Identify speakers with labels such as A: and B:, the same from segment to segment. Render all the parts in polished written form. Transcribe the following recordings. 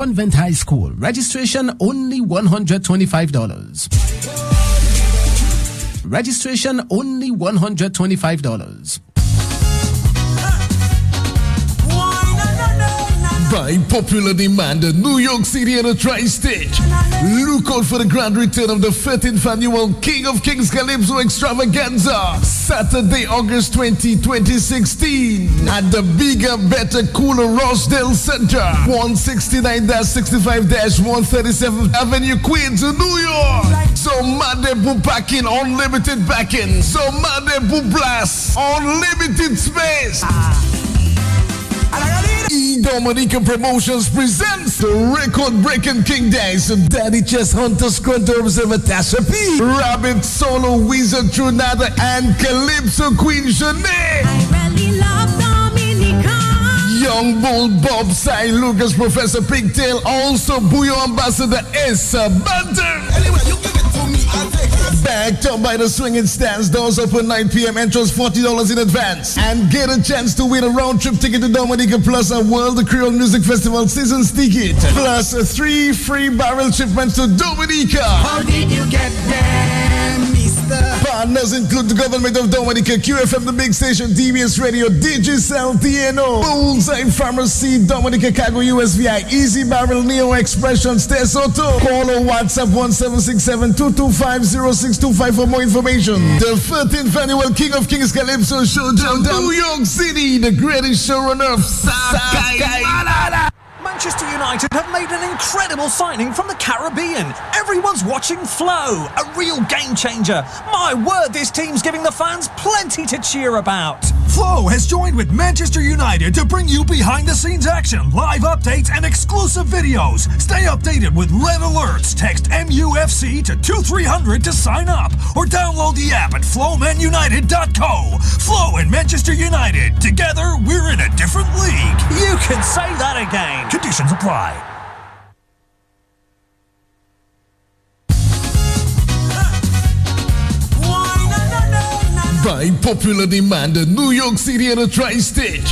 A: Convent High School. Registration only $125. Registration only $125.
B: By popular demand, New York City and the Tri-State, look out for the grand return of the 13th annual King of Kings Calypso Extravaganza, Saturday, August 20, 2016, at the bigger, better, cooler Rosedale Center, 169-65-137th Avenue, Queens, New York. So Madebu packing, unlimited backing. So Madebu blast, unlimited space. Dominica Promotions presents the record-breaking King Days, Daddy Chess Hunter Squanto Observer Tasha P, Rabbit Solo Wizard Trinata, and Calypso Queen Shanae.
C: I really love Dominica.
B: Young Bull Bob Cy Lucas, Professor Pigtail, also Buyo Ambassador Essa Banter.
D: Anyway, you give it to me, I'll take it.
B: Backed up by the swinging stands, doors open 9 p.m. Entrance $40 in advance, and get a chance to win a round trip ticket to Dominica plus a World Creole Music Festival season's ticket, plus 3 free barrel shipments to Dominica.
D: How did you get there, mister?
B: Partners include the government of Dominica, QFM, the big station, DBS Radio, Digicel, TNO, Bullseye Pharmacy, Dominica Cargo, USVI, Easy Barrel, Neo Expressions, Tesoto. Call or WhatsApp 1767-225-0625 for more information. The 13th annual King of Kings Calypso Showdown, New York City, the greatest show on earth. Sakai.
E: Manchester United have made an incredible signing from the Caribbean. Everyone's watching Flo, a real game changer. My word, this team's giving the fans plenty to cheer about.
F: Flo has joined with Manchester United to bring you behind-the-scenes action, live updates, and exclusive videos. Stay updated with red alerts. Text MUFC to 2300 to sign up, or download the app at flowmanunited.co. Flo and Manchester United, together we're in a different league.
E: You can say that again.
F: Conditions apply.
B: By popular demand, New York City and the Tri-State,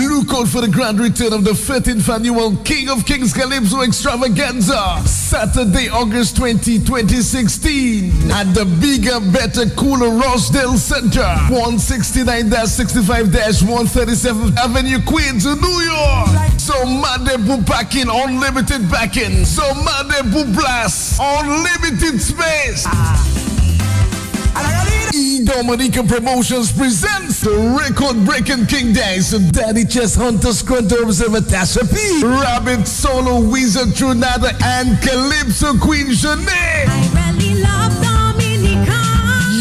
B: look out for the grand return of the 13th annual King of Kings Calypso Extravaganza, Saturday, August 20, 2016, at the bigger, better, cooler Rosedale Center, 169-65-137th Avenue, Queens, New York. So Madebu packing, unlimited backing. So Madebu blast, unlimited space. Dominica Promotions presents the record-breaking King Days, Daddy Chess Hunter Squanto Observer Tasha P, Rabbit Solo Wizard Trinata, and Calypso Queen Shanae.
C: I really love Dominica.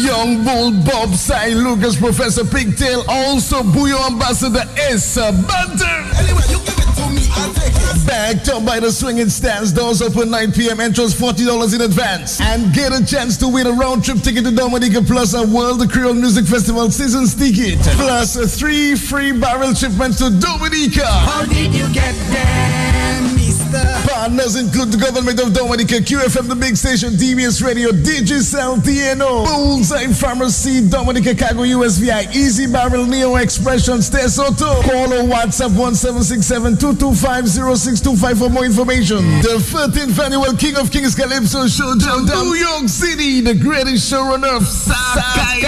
B: Young Bull Bob Cy Lucas, Professor Pigtail, also Buyo Ambassador Essa Banter.
D: Anyway, you give it to me, I'll take it.
B: Backed up by the swinging stands, doors open 9 p.m. Entrance $40 in advance, and get a chance to win a round trip ticket to Dominica plus a World Creole Music Festival season's ticket, plus 3 free barrel shipments to Dominica.
D: How did you get there, mister?
B: Partners include the government of Dominica, QFM, the big station, DBS Radio, Digicel, TNO, Bullseye Pharmacy, Dominica Cargo, USVI, Easy Barrel, Neo Expressions, Tesoto. Call or WhatsApp 1767-225-0625 for more information. The 13th annual King of Kings Calypso Showdown, New York City, the greatest show on earth. Sakai.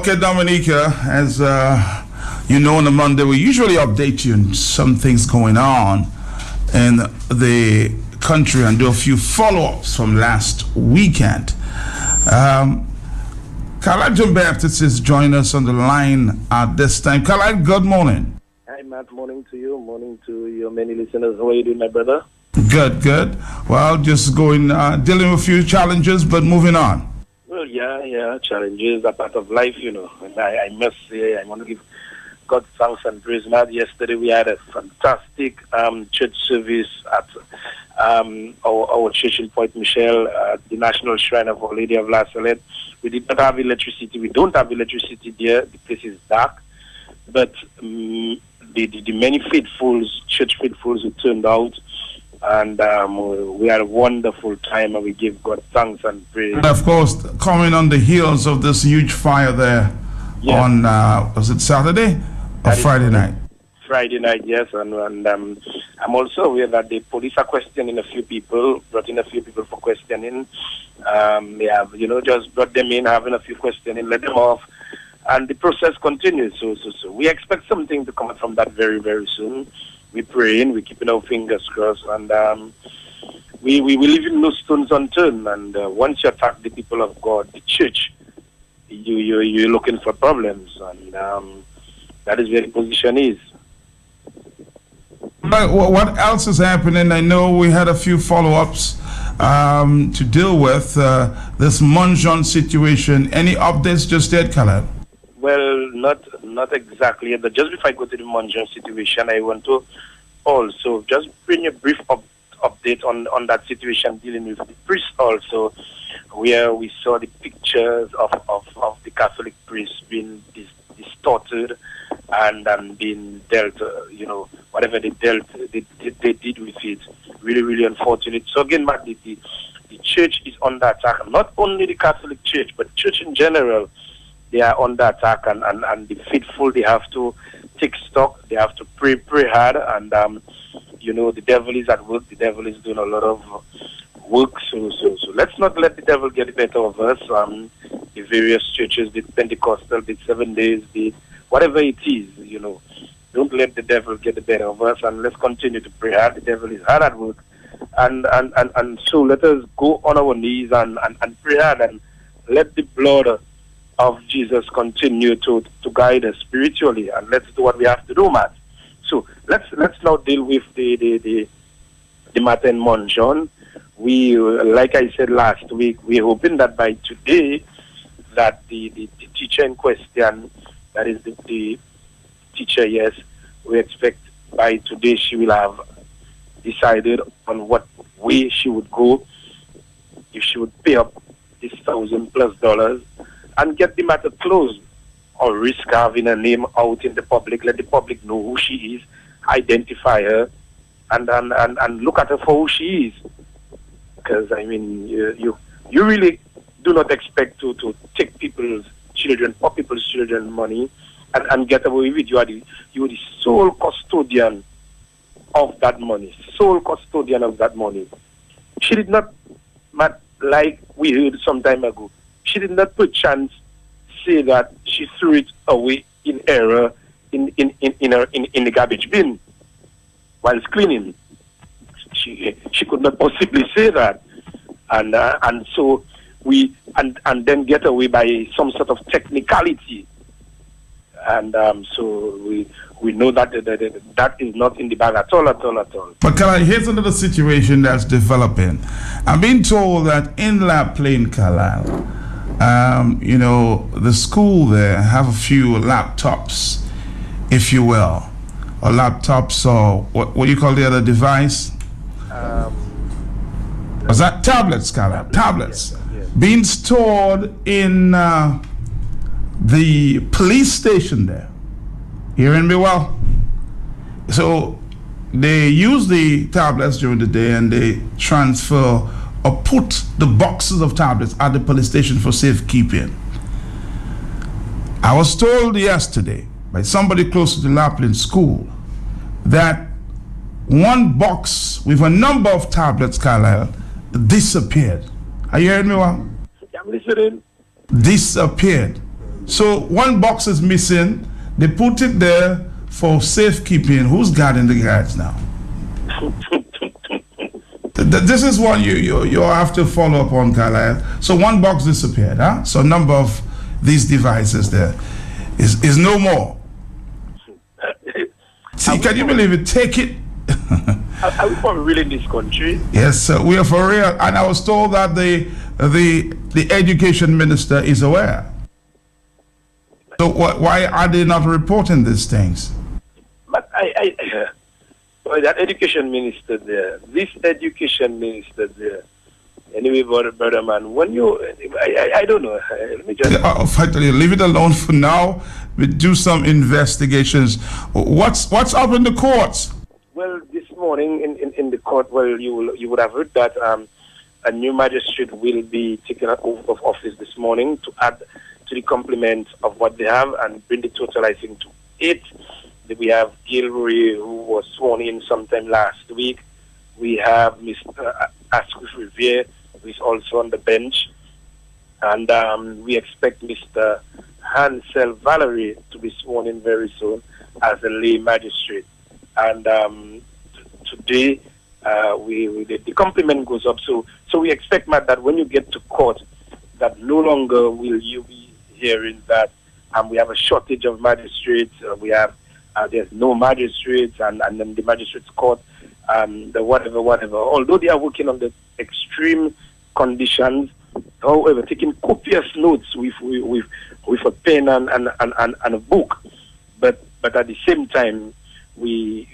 G: Okay, Dominica, as you know, on a Monday, we usually update you on some things going on in the country and do a few follow-ups from last weekend. Khaled John Baptist is joining us on the line at this time. Khaled, good morning.
H: Hi, Matt. Morning to you. Morning to your many listeners. How are you doing, my brother?
G: Good, good. Well, just dealing with a few challenges, but moving on.
H: Well, yeah. Challenges are part of life, you know. And I must say, I want to give God thanks and praise. Matt, yesterday we had a fantastic church service at our church in Point Michel, the National Shrine of Our Lady of La Salette. We did not have electricity. We don't have electricity there. The place is dark. But the many faithfuls, church faithfuls who turned out, and we had a wonderful time, and we give God thanks and praise.
G: And of course, coming on the heels of this huge fire there on, was it Saturday or Friday night?
H: Friday night, yes, and I'm also aware that the police are questioning a few people, brought in a few people for questioning. They have, just brought them in, having a few questioning, let them off, and the process continues. So we expect something to come out from that very, very soon. We're praying, we're keeping our fingers crossed, and we leaving no stones unturned. And once you attack the people of God, the church, you're looking for problems, and that is where the position is.
G: But what else is happening? I know we had a few follow-ups to deal with this Monjon situation. Any updates just yet, Khaled?
H: Well, not exactly. But just before I go to the Monjon situation, I want to also just bring a brief update on that situation dealing with the priest also, where we saw the pictures of the Catholic priests being distorted and being dealt, whatever they dealt, they did with it. Really, really unfortunate. So again, Matt, the church is under attack. Not only the Catholic Church, but church in general. They are under attack, and the faithful, they have to take stock. They have to pray hard, and the devil is at work. The devil is doing a lot of work. So let's not let the devil get the better of us. The various churches, the Pentecostal, the 7 days, the whatever it is, don't let the devil get the better of us, and let's continue to pray hard. The devil is hard at work, and so let us go on our knees and pray hard, and let the blood of Jesus continue to guide us spiritually, and let's do what we have to do, Matt. So let's now deal with the matter in Monjon. We, like I said last week, we're hoping that by today, that the teacher in question, that is the teacher, yes, we expect by today she will have decided on what way she would go, if she would pay up this $1,000+ and get the matter closed, or risk having her name out in the public, let the public know who she is, identify her, and look at her for who she is. Because, you really do not expect to take people's children, or people's children money, and get away with it. You are the sole custodian of that money. She did not, like we heard some time ago, she did not perchance say that she threw it away in error in the garbage bin while cleaning. She could not possibly say that, and so we and then get away by some sort of technicality, and so we know that that is not in the bag at all.
G: But Khaled, here's another situation that's developing. I'm being told that in La Plaine, Khaled, the school there have a few laptops, if you will, or laptops, or what do you call the other device? Was that tablets, Khaled? Tablets. Yes. Being stored in the police station there. Hearing me well? So they use the tablets during the day, and they transfer or put the boxes of tablets at the police station for safekeeping. I was told yesterday by somebody close to the La Plaine school that one box with a number of tablets, Carlisle, disappeared. Are you hearing me well?
H: I'm listening.
G: Disappeared. So one box is missing. They put it there for safekeeping. Who's guarding the guards now? This is what you have to follow up on, Carlisle. So one box disappeared, huh? So number of these devices there is no more. See, can you believe it? Take it.
H: Are we for real in this country?
G: Yes, sir, we are for real. And I was told that the education minister is aware. So why are they not reporting these things?
H: But that education minister there, this education minister there, anyway, brother man, when you, I don't know, let me just...
G: Finally, leave it alone for now. We do some investigations. What's up in the courts?
H: Well, this morning in the court, well, you would have heard that a new magistrate will be taken out of office this morning to add to the complement of what they have and bring the total, I think, to 8. We have Gilroy, who was sworn in sometime last week. We have Mr. Asquith Riviere, who is also on the bench. And we expect Mr. Hansel Valerie to be sworn in very soon as a lay magistrate. And today, the complement goes up. So we expect, Matt, that when you get to court, that no longer will you be hearing that we have a shortage of magistrates. We have there's no magistrates, and then the magistrates court, the whatever. Although they are working on the extreme conditions, however, taking copious notes with a pen and a book, but at the same time, in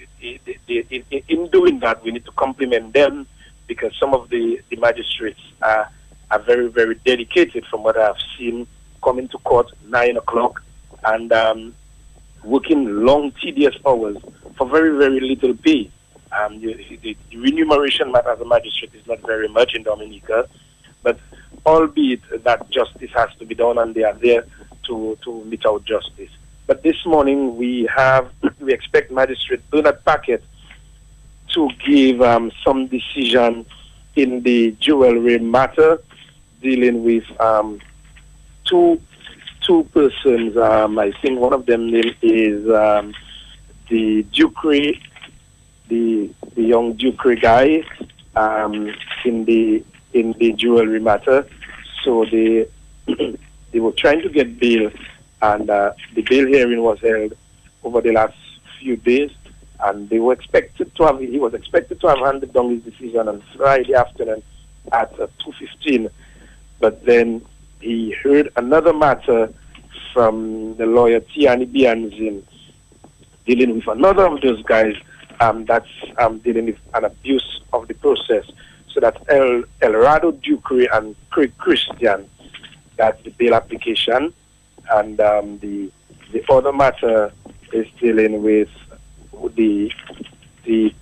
H: doing that, we need to compliment them because some of the magistrates are very, very dedicated from what I've seen, coming to court 9 o'clock and working long, tedious hours for very, very little pay. The remuneration as a magistrate is not very much in Dominica, but albeit that justice has to be done and they are there to mete out justice. But this morning we expect Magistrate Bernard Paquette to give some decision in the jewelry matter, dealing with two persons. I think one of them name is the Ducre, the young Ducre guy, in the jewelry matter. So they were trying to get bail, and the bail hearing was held over the last few days, and he was expected to have handed down his decision on Friday afternoon at 2:15. But then he heard another matter from the lawyer Tiani Bianzin, dealing with another of those guys that's dealing with an abuse of the process. So that's Elrado Ducre and Craig Christian. That's the bail application. And the other matter is dealing with the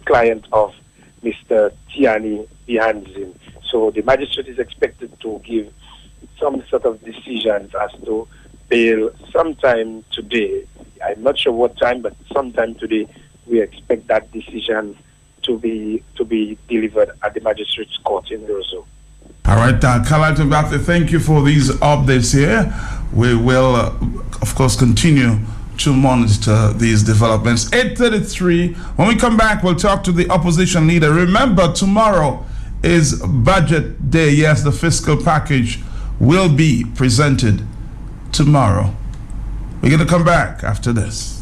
H: client of Mr. Tiani Bianzin. So the magistrate is expected to give some sort of decisions as to bail sometime today. I'm not sure what time, but sometime today we expect that decision to be delivered at the magistrate's court in Roseau.
G: All right, Carlisle Tobacco, thank you for these updates here. We will, of course, continue to monitor these developments. 8:33. When we come back, we'll talk to the opposition leader. Remember, tomorrow is budget day. Yes, the fiscal package will be presented tomorrow. We're going to come back after this.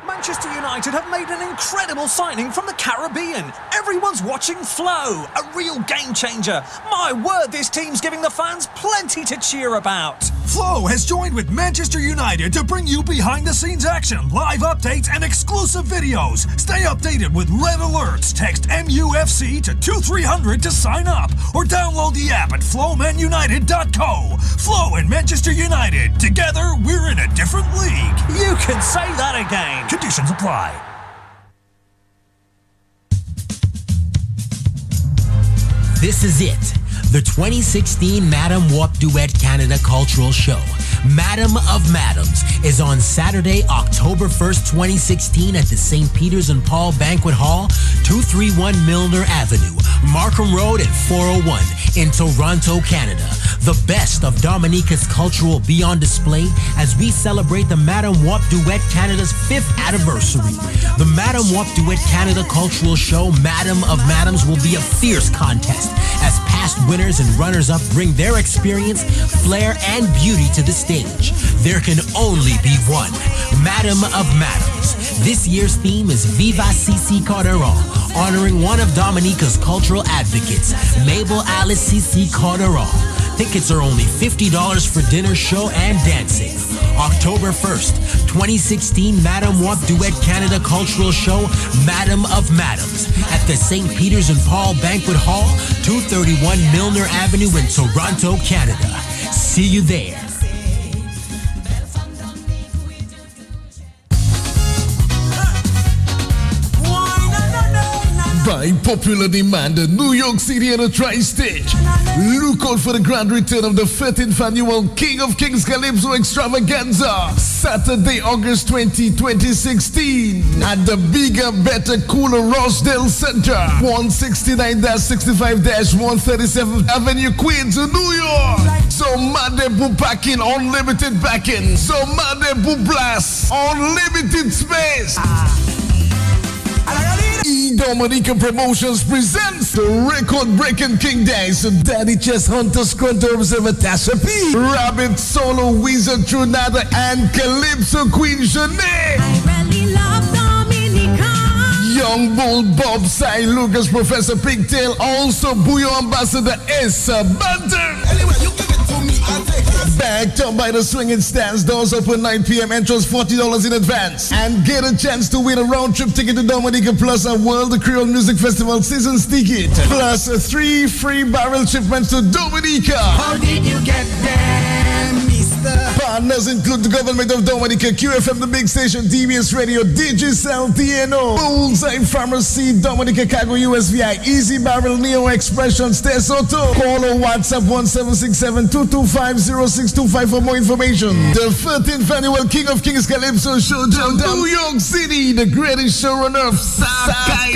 E: Manchester United have made an incredible signing from the Caribbean. Everyone's watching Flow, a real game changer. My word, this team's giving the fans plenty to cheer about.
F: Flow has joined with Manchester United to bring you behind-the-scenes action, live updates, and exclusive videos. Stay updated with red alerts. Text MUFC to 2300 to sign up, or download the app at flowmanunited.co. Flow and Manchester United, together we're in a different league.
E: You can say that again.
F: Conditions apply.
I: This is it, the 2016 Madam Wop Duet Canada Cultural Show. Madam of Madams is on Saturday, October 1st, 2016 at the St. Peter's and Paul Banquet Hall, 231 Milner Avenue, Markham Road at 401 in Toronto, Canada. The best of Dominica's culture will be on display as we celebrate the Madam Wap Duet Canada's 5th anniversary. The Madam Wap Duet Canada Cultural Show, Madam of Madams, will be a fierce contest as past winners and runners-up bring their experience, flair, and beauty to the stage. There can only be one Madam of Madams. This year's theme is Viva CC Calderon, honoring one of Dominica's cultural advocates, Mabel Alice CC Calderon. Tickets are only $50 for dinner, show, and dancing. October 1st, 2016 Madam Wap Duet Canada Cultural Show, Madam of Madams, at the St. Peter's and Paul Banquet Hall, 231 Milner Avenue in Toronto, Canada. See you there.
B: By popular demand, the New York City and the Tri-State look out for the grand return of the 13th annual King of Kings Calypso Extravaganza, Saturday, August 20, 2016, at the bigger, better, cooler Rosedale Center, 169-65-137th Avenue, Queens, New York. So Madebu packing, unlimited backing. So Madebu blast, unlimited space. Dominica Promotions presents the record-breaking King Days, Daddy Chess Hunter, Scrunter Observer Tasha P, Rabbit Solo, Wizard Trinata, and Calypso Queen Shanae.
C: I really love Dominica.
B: Young Bull Bob Cy Lucas, Professor Pigtail, also Buyo Ambassador Essa Banter.
D: Anyway, you give it to me, I'll take it.
B: Backed up by the swinging stands, doors open 9 p.m. Entrance $40 in advance, and get a chance to win a round trip ticket to Dominica plus a World Creole Music Festival season's ticket, plus 3 free barrel shipments to Dominica.
D: How did you get there, mister?
B: Partners include the government of Dominica, QFM, the big station, DBS Radio, Digicel, TNO, Bullseye Pharmacy, Dominica Cargo, USVI, Easy Barrel, Neo Expressions, Tesoto. Call or WhatsApp 1767-225-0625 for more information. The 13th annual King of Kings Calypso Showdown, New York City, the greatest show on earth. Sakai.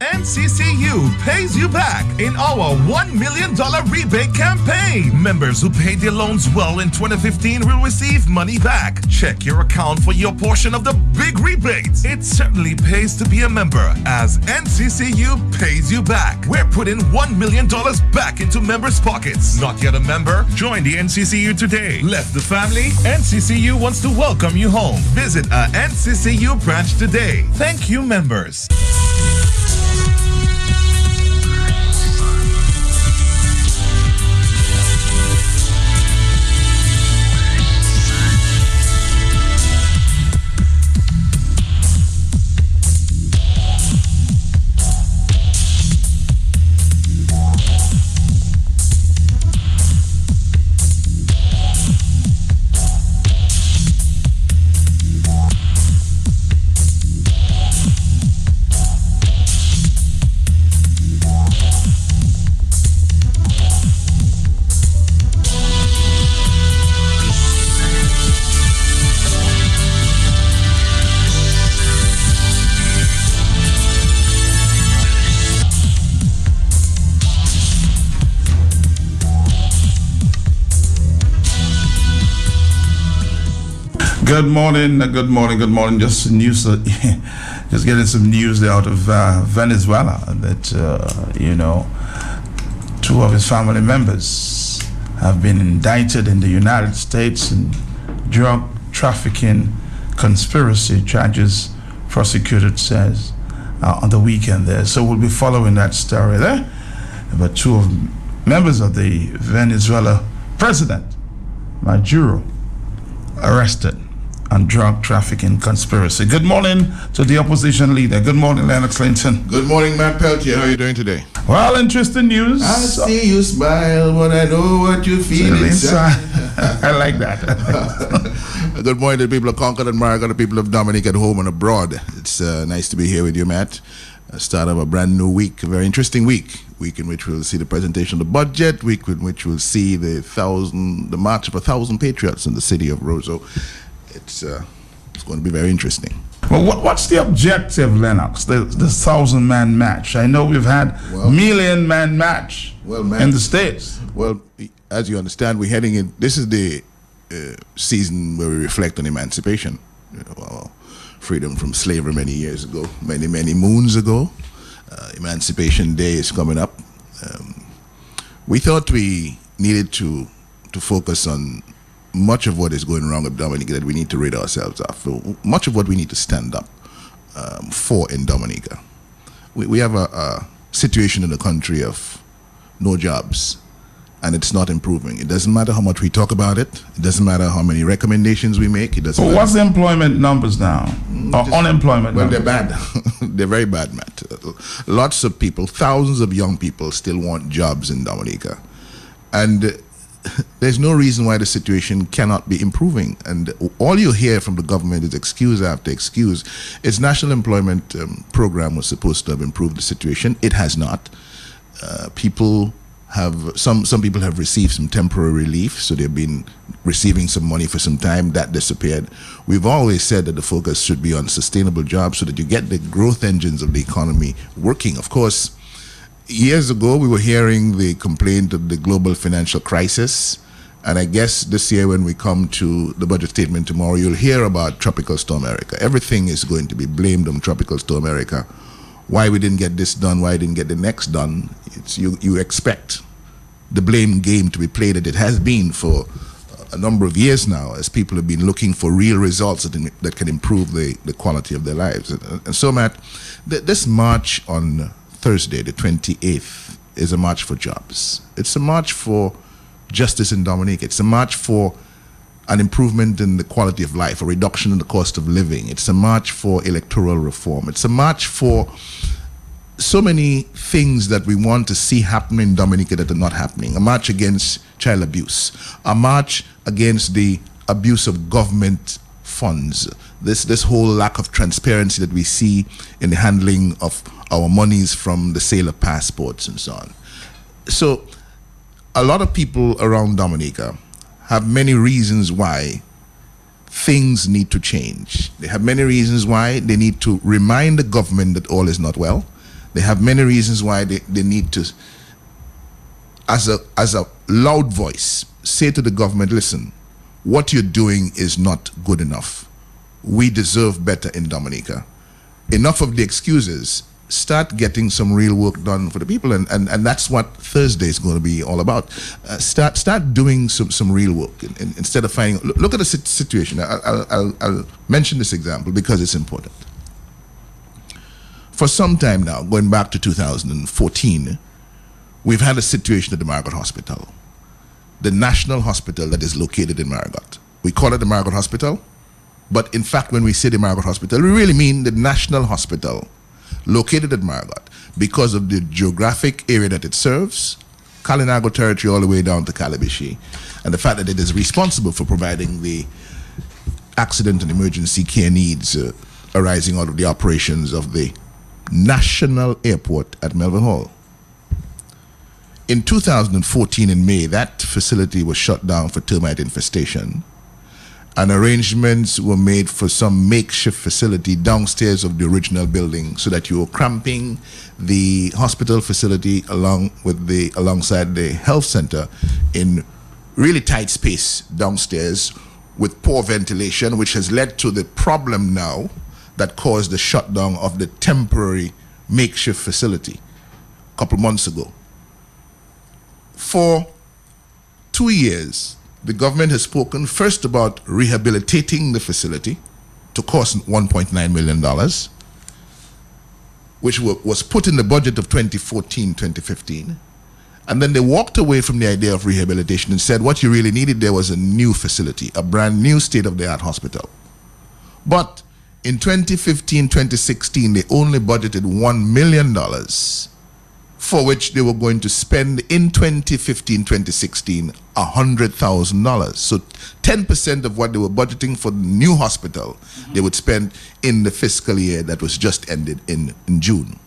J: NCCU pays you back in our $1 million rebate campaign. Members who paid their loans well in 2015 will receive money back. Check your account for your portion of the big rebates. It certainly pays to be a member as NCCU pays you back. We're putting $1 million back into members' pockets. Not yet a member? Join the NCCU today. Left the family? NCCU wants to welcome you home. Visit a NCCU branch today. Thank you, members.
G: Good morning, good morning, good morning. Just news, just getting some news out of Venezuela that, two of his family members have been indicted in the United States in drug trafficking conspiracy charges, prosecuted says, on the weekend there. So we'll be following that story there. But two of members of the Venezuela president, Maduro, arrested on drug trafficking conspiracy. Good morning to the opposition leader. Good morning, Lennox Clinton.
K: Good morning, Matt Peltier. How are you doing today?
G: Well, interesting news.
K: I see you smile when I know what you feel inside.
G: I like that.
K: Good morning to the people of Concord and Marga, the people of Dominica at home and abroad. It's nice to be here with you, Matt. start of a brand new week, a very interesting week in which we'll see the presentation of the budget, week in which we'll see the march of 1,000 patriots in the city of Roseau. It's going to be very interesting.
G: Well, what's the objective, Lennox? The 1,000-man match. I know we've had million-man match in the States.
K: Well, as you understand, we're heading in. This is the season where we reflect on emancipation. Freedom from slavery many years ago, many moons ago. Emancipation Day is coming up. We thought we needed to focus on much of what is going wrong with Dominica that we need to rid ourselves of. Much of what we need to stand up for in Dominica. We have a situation in the country of no jobs, and it's not improving. It doesn't matter how much we talk about it. It doesn't matter how many recommendations we make. It doesn't matter.
G: What's the employment numbers now? Or unemployment numbers?
K: They're bad. They're very bad, Matt. Lots of people, thousands of young people still want jobs in Dominica. And there's no reason why the situation cannot be improving. And all you hear from the government is excuse after excuse. Its national employment program was supposed to have improved the situation. It has not. Some people have received some temporary relief, so they've been receiving some money for some time. That disappeared. We've always said that the focus should be on sustainable jobs so that you get the growth engines of the economy working. Of course, years ago we were hearing the complaint of the global financial crisis, and I guess this year when we come to the budget statement tomorrow, you'll hear about Tropical Storm Erica. Everything is going to be blamed on Tropical Storm Erica. Why we didn't get this done, why we didn't get the next done. You expect the blame game to be played, that it has been for a number of years now, as people have been looking for real results that can improve the quality of their lives. And so, Matt, this march on Thursday, the 28th, is a march for jobs. It's a march for justice in Dominica. It's a march for an improvement in the quality of life, a reduction in the cost of living. It's a march for electoral reform. It's a march for so many things that we want to see happen in Dominica that are not happening. A march against child abuse. A march against the abuse of government funds. This whole lack of transparency that we see in the handling of our monies from the sale of passports and so on. So a lot of people around Dominica have many reasons why things need to change. They have many reasons why they need to remind the government that all is not well. They have many reasons why they need to, as a loud voice, say to the government, listen, what you're doing is not good enough. We deserve better in Dominica. Enough of the excuses. Start getting some real work done for the people, and that's what Thursday is going to be all about. Start doing some real work instead of finding. Look at the situation. I'll mention this example because it's important. For some time now, going back to 2014, we've had a situation at the Margaret Hospital, the national hospital that is located in Margaret. We call it the Margaret Hospital, but in fact, when we say the Margaret Hospital, we really mean the national hospital located at Margaret because of the geographic area that it serves, Kalinago territory all the way down to Calabishi, and the fact that it is responsible for providing the accident and emergency care needs arising out of the operations of the National Airport at Melville Hall. In 2014, in May, that facility was shut down for termite infestation, and arrangements were made for some makeshift facility downstairs of the original building so that you were cramping the hospital facility alongside the health center in really tight space downstairs with poor ventilation, which has led to the problem now that caused the shutdown of the temporary makeshift facility a couple months ago. For 2 years, the government has spoken first about rehabilitating the facility to cost $1.9 million, which was put in the budget of 2014-2015. And then they walked away from the idea of rehabilitation and said what you really needed there was a new facility, a brand new state-of-the-art hospital. But in 2015-2016, they only budgeted $1 million for which they were going to spend in 2015-2016 $100,000. So 10% of what they were budgeting for the new hospital, they would spend in the fiscal year that was just ended in June.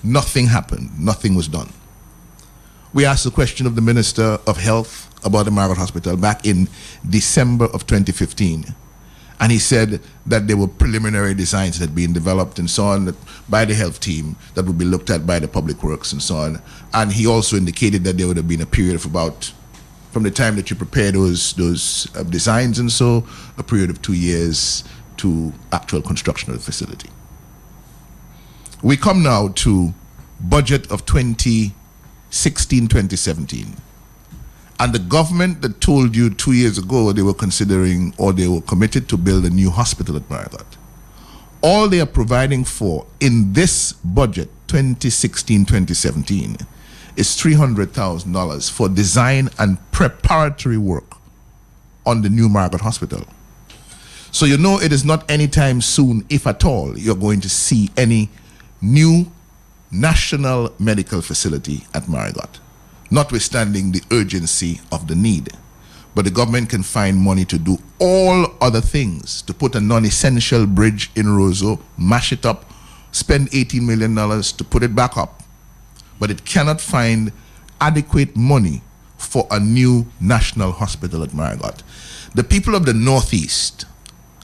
K: Nothing happened. Nothing was done. We asked the question of the Minister of Health about the Margaret Hospital back in December of 2015. And he said that there were preliminary designs that had been developed and so on by the health team that would be looked at by the public works and so on. And he also indicated that there would have been a period of about, from the time that you prepare those designs and so, a period of 2 years to actual construction of the facility. We come now to budget of 2016-2017. And the government that told you 2 years ago they were considering or they were committed to build a new hospital at Marriott, all they are providing for in this budget, 2016-2017, is $300,000 for design and preparatory work on the new Marriott Hospital. So you know it is not anytime soon, if at all, you're going to see any new national medical facility at Marriott, notwithstanding the urgency of the need. But the government can find money to do all other things, to put a non-essential bridge in Roseau, mash it up, spend $18 million to put it back up. But it cannot find adequate money for a new national hospital at Marriott. The people of the Northeast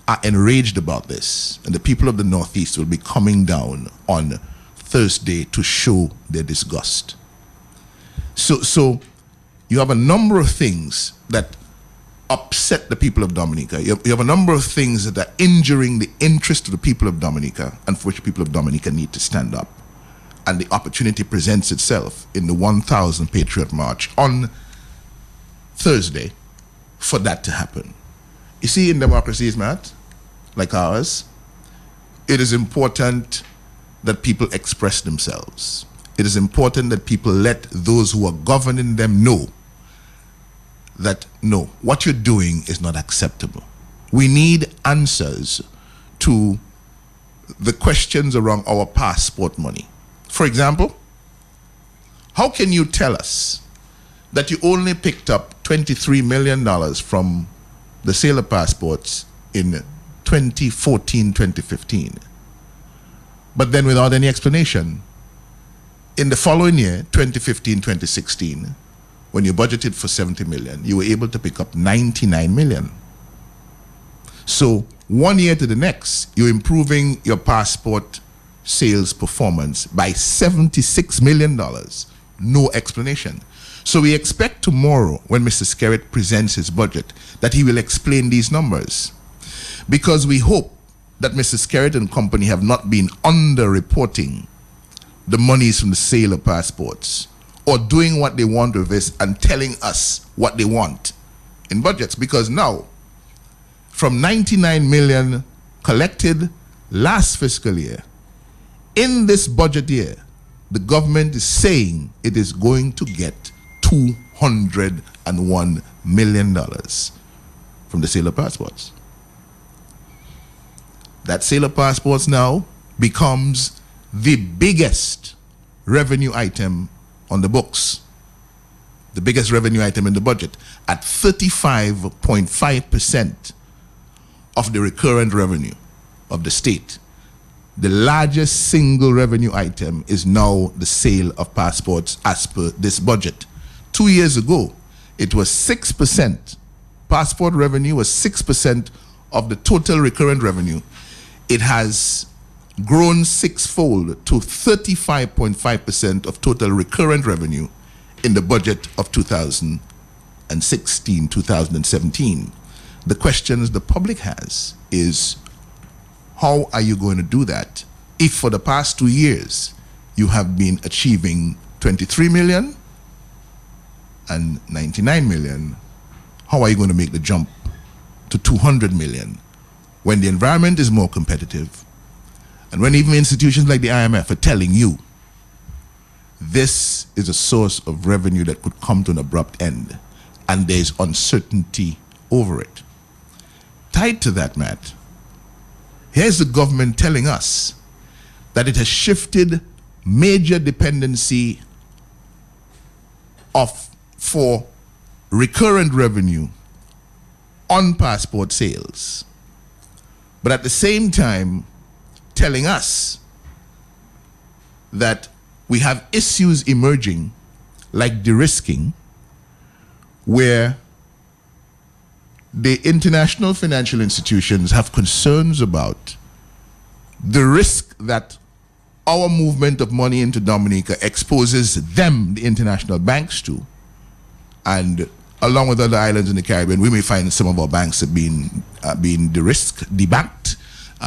K: are enraged about this, and the people of the Northeast will be coming down on Thursday to show their disgust. So you have a number of things that upset the people of Dominica. You have a number of things that are injuring the interest of the people of Dominica, and for which the people of Dominica need to stand up. And the opportunity presents itself in the 1,000 Patriot March on Thursday for that to happen. You see, in democracies, Matt, like ours, it is important that people express themselves. It is important that people let those who are governing them know that, no, what you're doing is not acceptable. We need answers to the questions around our passport money. For example, how can you tell us that you only picked up $23 million from the sale of passports in 2014-2015, but then without any explanation, in the following year, 2015-2016, when you budgeted for 70 million, you were able to pick up 99 million. So 1 year to the next, you're improving your passport sales performance by $76 million. No explanation. So we expect tomorrow, when Mr. Skerritt presents his budget, that he will explain these numbers. Because we hope that Mr. Skerritt and company have not been under-reporting the monies from the sale of passports, or doing what they want with this and telling us what they want in budgets. Because now, from 99 million collected last fiscal year, in this budget year, the government is saying it is going to get $201 million from the sale of passports. That sale of passports now becomes the biggest revenue item on the books, the biggest revenue item in the budget, at 35.5% of the recurrent revenue of the state. The largest single revenue item is now the sale of passports as per this budget. 2 years ago, it was 6%. Passport revenue was 6% of the total recurrent revenue. It has grown sixfold to 35.5% of total recurrent revenue in the budget of 2016-2017. The questions the public has is, how are you going to do that if for the past 2 years you have been achieving 23 million and 99 million? How are you going to make the jump to 200 million when the environment is more competitive, and when even institutions like the IMF are telling you this is a source of revenue that could come to an abrupt end, and there's uncertainty over it? Tied to that, Matt, here's the government telling us that it has shifted major dependency for recurrent revenue on passport sales, but at the same time telling us that we have issues emerging like de-risking, where the international financial institutions have concerns about the risk that our movement of money into Dominica exposes them, the international banks, to. And along with other islands in the Caribbean, we may find some of our banks have been de-risked, debanked,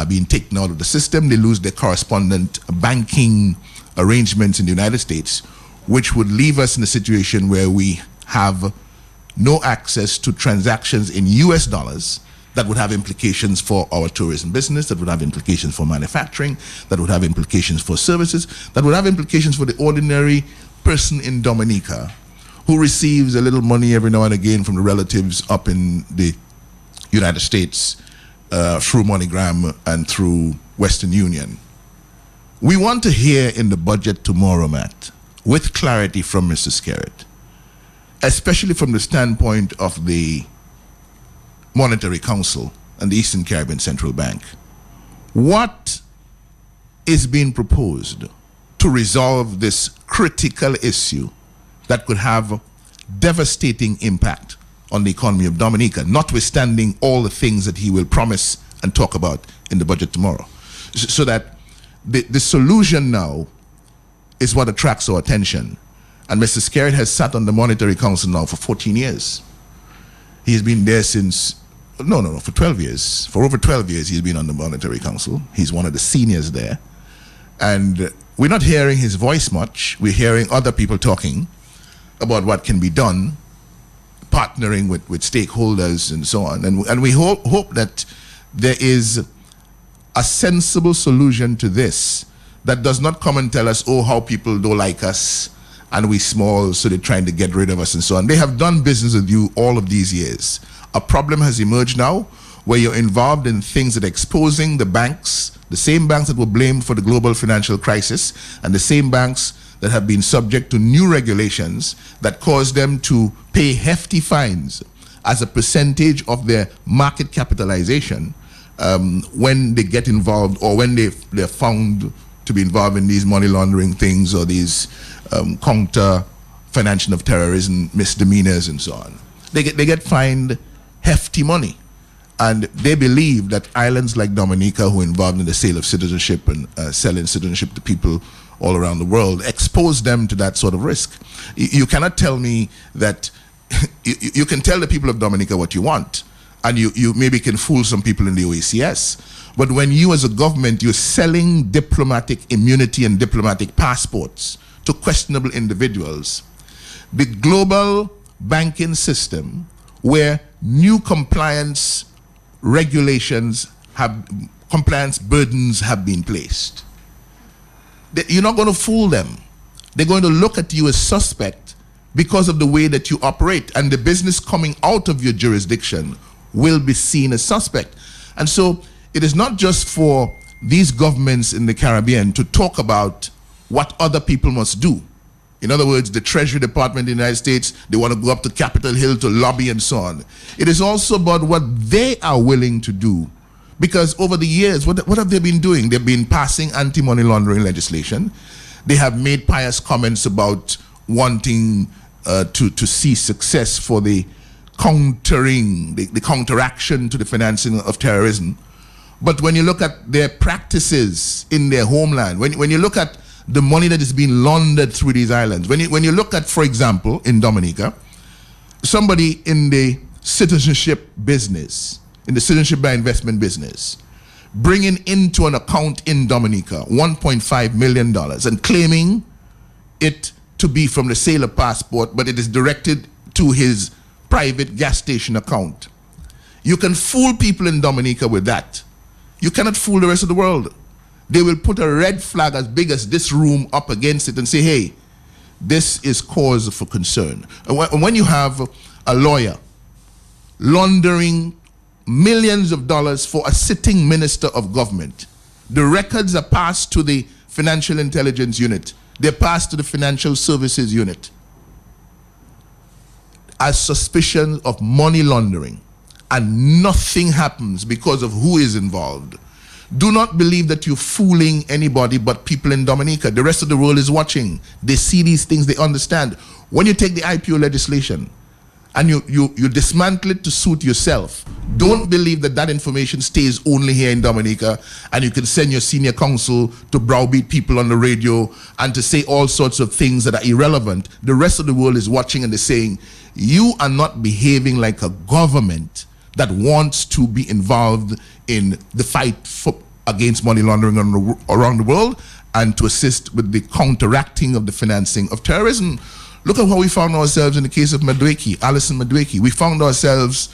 K: being taken out of the system. They lose their correspondent banking arrangements in the United States, which would leave us in a situation where we have no access to transactions in US dollars that would have implications for our tourism business, that would have implications for manufacturing, that would have implications for services, that would have implications for the ordinary person in Dominica who receives a little money every now and again from the relatives up in the United States through MoneyGram and through Western Union. We want to hear in the budget tomorrow, Matt, with clarity from Mr. Skerritt, especially from the standpoint of the Monetary Council and the Eastern Caribbean Central Bank, what is being proposed to resolve this critical issue that could have devastating impact on the economy of Dominica, notwithstanding all the things that he will promise and talk about in the budget tomorrow. So that the solution now is what attracts our attention. And Mr. Skerritt has sat on the Monetary Council now for 14 years. He's been there since, for 12 years. For over 12 years, he's been on the Monetary Council. He's one of the seniors there. And we're not hearing his voice much. We're hearing other people talking about what can be done, partnering with stakeholders and so on. And we hope that there is a sensible solution to this that does not come and tell us, oh, how people don't like us and we small, so they're trying to get rid of us and so on. They have done business with you all of these years. A problem has emerged now where you're involved in things that are exposing the banks, the same banks that were blamed for the global financial crisis, and the same banks that have been subject to new regulations that cause them to pay hefty fines as a percentage of their market capitalization when they get involved, or when they're found to be involved in these money laundering things, or these counter financing of terrorism misdemeanors and so on. They get fined hefty money. And they believe that islands like Dominica, who are involved in the sale of citizenship and selling citizenship to people all around the world, expose them to that sort of risk. You cannot tell me that you can tell the people of Dominica what you want, and you maybe can fool some people in the OECS. But when you as a government, you're selling diplomatic immunity and diplomatic passports to questionable individuals, the global banking system, where new compliance regulations compliance burdens have been placed, you're not going to fool them. They're going to look at you as suspect because of the way that you operate, and the business coming out of your jurisdiction will be seen as suspect. And so it is not just for these governments in the Caribbean to talk about what other people must do. In other words, the Treasury Department in the United States, they want to go up to Capitol Hill to lobby and so on. It is also about what they are willing to do. Because over the years, what have they been doing? They've been passing anti-money laundering legislation. They have made pious comments about wanting to see success for the countering, the counteraction to the financing of terrorism. But when you look at their practices in their homeland, when you look at the money that is being laundered through these islands, when you look at, for example, in Dominica, somebody in the citizenship business, in the citizenship by investment business, bringing into an account in Dominica $1.5 million and claiming it to be from the sale of passport, but it is directed to his private gas station account. You can fool people in Dominica with that. You cannot fool the rest of the world. They will put a red flag as big as this room up against it and say, hey, this is cause for concern. And when you have a lawyer laundering millions of dollars for a sitting minister of government, the records are passed to the Financial Intelligence Unit. They're passed to the Financial Services Unit as suspicion of money laundering, and nothing happens because of who is involved. Do not believe that you're fooling anybody but people in Dominica. The rest of the world is watching. They see these things, they understand. When you take the IPO legislation and you dismantle it to suit yourself, don't believe that that information stays only here in Dominica and you can send your senior counsel to browbeat people on the radio and to say all sorts of things that are irrelevant. The rest of the world is watching and they're saying, you are not behaving like a government that wants to be involved in the fight against money laundering around the world and to assist with the counteracting of the financing of terrorism. Look at how we found ourselves in the case of Alison Madweki. We found ourselves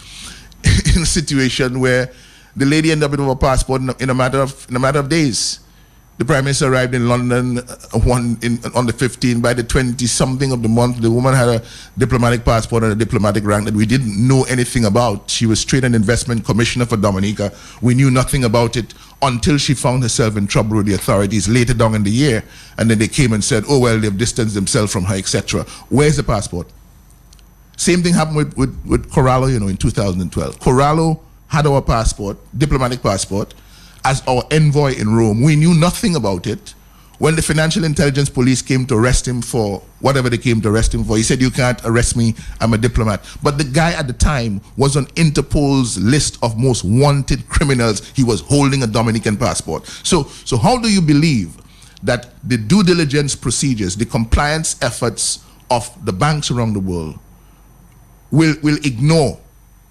K: in a situation where the lady ended up with a passport in a matter of days. The Prime Minister arrived in London on the 15th. By the 20-something of the month, the woman had a diplomatic passport and a diplomatic rank that we didn't know anything about. She was Trade and Investment Commissioner for Dominica. We knew nothing about it until she found herself in trouble with the authorities later down in the year. And then they came and said, oh, well, they've distanced themselves from her, etc. Where's the passport? Same thing happened with Corallo, in 2012. Corallo had our passport, diplomatic passport, as our envoy in Rome. We knew nothing about it. When the Financial Intelligence Police came to arrest him for whatever they came to arrest him for, he said, you can't arrest me, I'm a diplomat. But the guy at the time was on Interpol's list of most wanted criminals. He was holding a Dominican passport. So how do you believe that the due diligence procedures, the compliance efforts of the banks around the world will ignore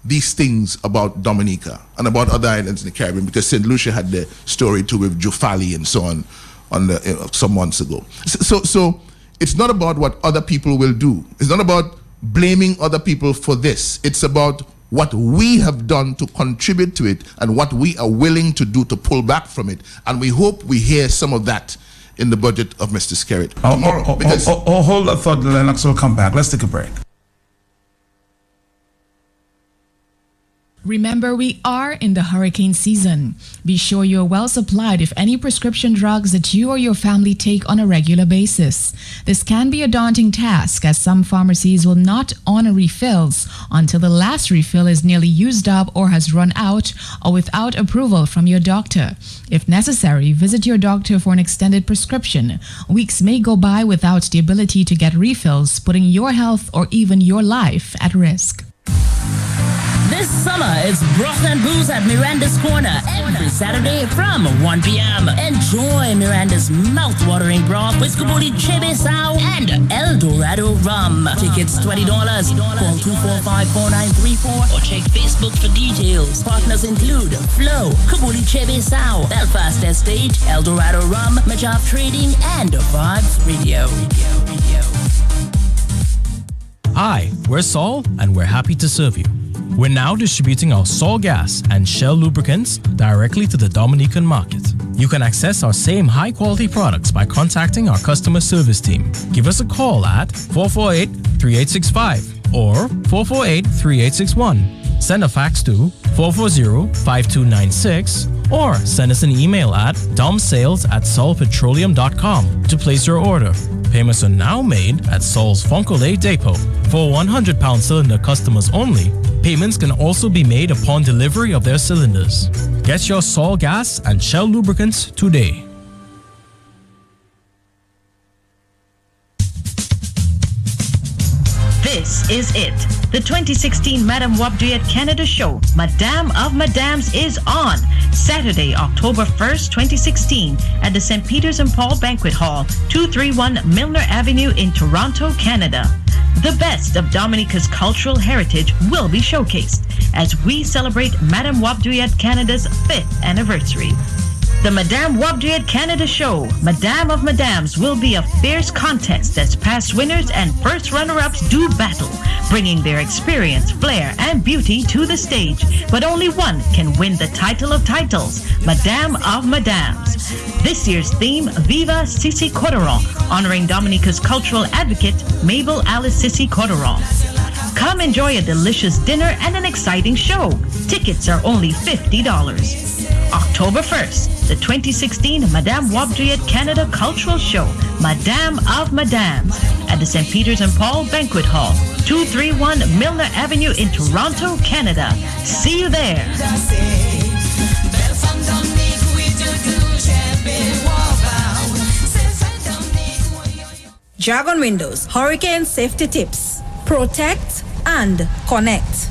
K: these things about Dominica and about other islands in the Caribbean? Because St. Lucia had the story too with Jufali and so on some months ago. So it's not about what other people will do. It's not about blaming other people for this. It's about what we have done to contribute to it and what we are willing to do to pull back from it. And we hope we hear some of that in the budget of Mr. Skerritt.
G: Hold that thought, Lennox will come back. Let's take a break.
L: Remember, we are in the hurricane season. Be sure you're well supplied with any prescription drugs that you or your family take on a regular basis. This can be a daunting task, as some pharmacies will not honor refills until the last refill is nearly used up or has run out, or without approval from your doctor. If necessary, visit your doctor for an extended prescription. Weeks may go by without the ability to get refills, putting your health or even your life at risk.
M: This summer, it's Broth and Booze at Miranda's Corner every Saturday from 1 p.m. Enjoy Miranda's mouth-watering broth with Kubuli Chebe Sao and El Dorado rum. Tickets $20. Call 245-4934 or check Facebook for details. Partners include Flow, Kubuli Chebe Sao, Belfast Estate, El Dorado rum, Majaf Trading, and Vibes Radio.
N: Hi, we're Sol, and we're happy to serve you. We're now distributing our Sol gas and Shell lubricants directly to the Dominican market. You can access our same high-quality products by contacting our customer service team. Give us a call at 448-3865 or 448-3861. Send a fax to 440-5296 or send us an email at domsales@solpetroleum.com to place your order. Payments are now made at Sol's Foncolay Depot. For 100-pound cylinder customers only, payments can also be made upon delivery of their cylinders. Get your Sol gas and Shell lubricants today.
O: This is it. The 2016 Madame Wabduyet Canada Show, Madame of Madames, is on Saturday, October 1st, 2016 at the St. Peter's and Paul Banquet Hall, 231 Milner Avenue in Toronto, Canada. The best of Dominica's cultural heritage will be showcased as we celebrate Madame Wabduyet Canada's 5th anniversary. The Madame Wabduyet Canada Show, Madame of Madames, will be a fierce contest as past winners and first runner-ups do battle, bringing their experience, flair, and beauty to the stage. But only one can win the title of titles, Madame of Madames. This year's theme, Viva Sissi Corderon, honoring Dominica's cultural advocate, Mabel Alice Sissi Corderon. Come enjoy a delicious dinner and an exciting show. Tickets are only $50. October 1st, the 2016 Madame Wabduyet Canada Cultural Show, Madame of Madames, at the St. Peter's and Paul Banquet Hall, 231 Milner Avenue in Toronto, Canada. See you there.
P: Dragon Windows, hurricane safety tips. Protect and connect.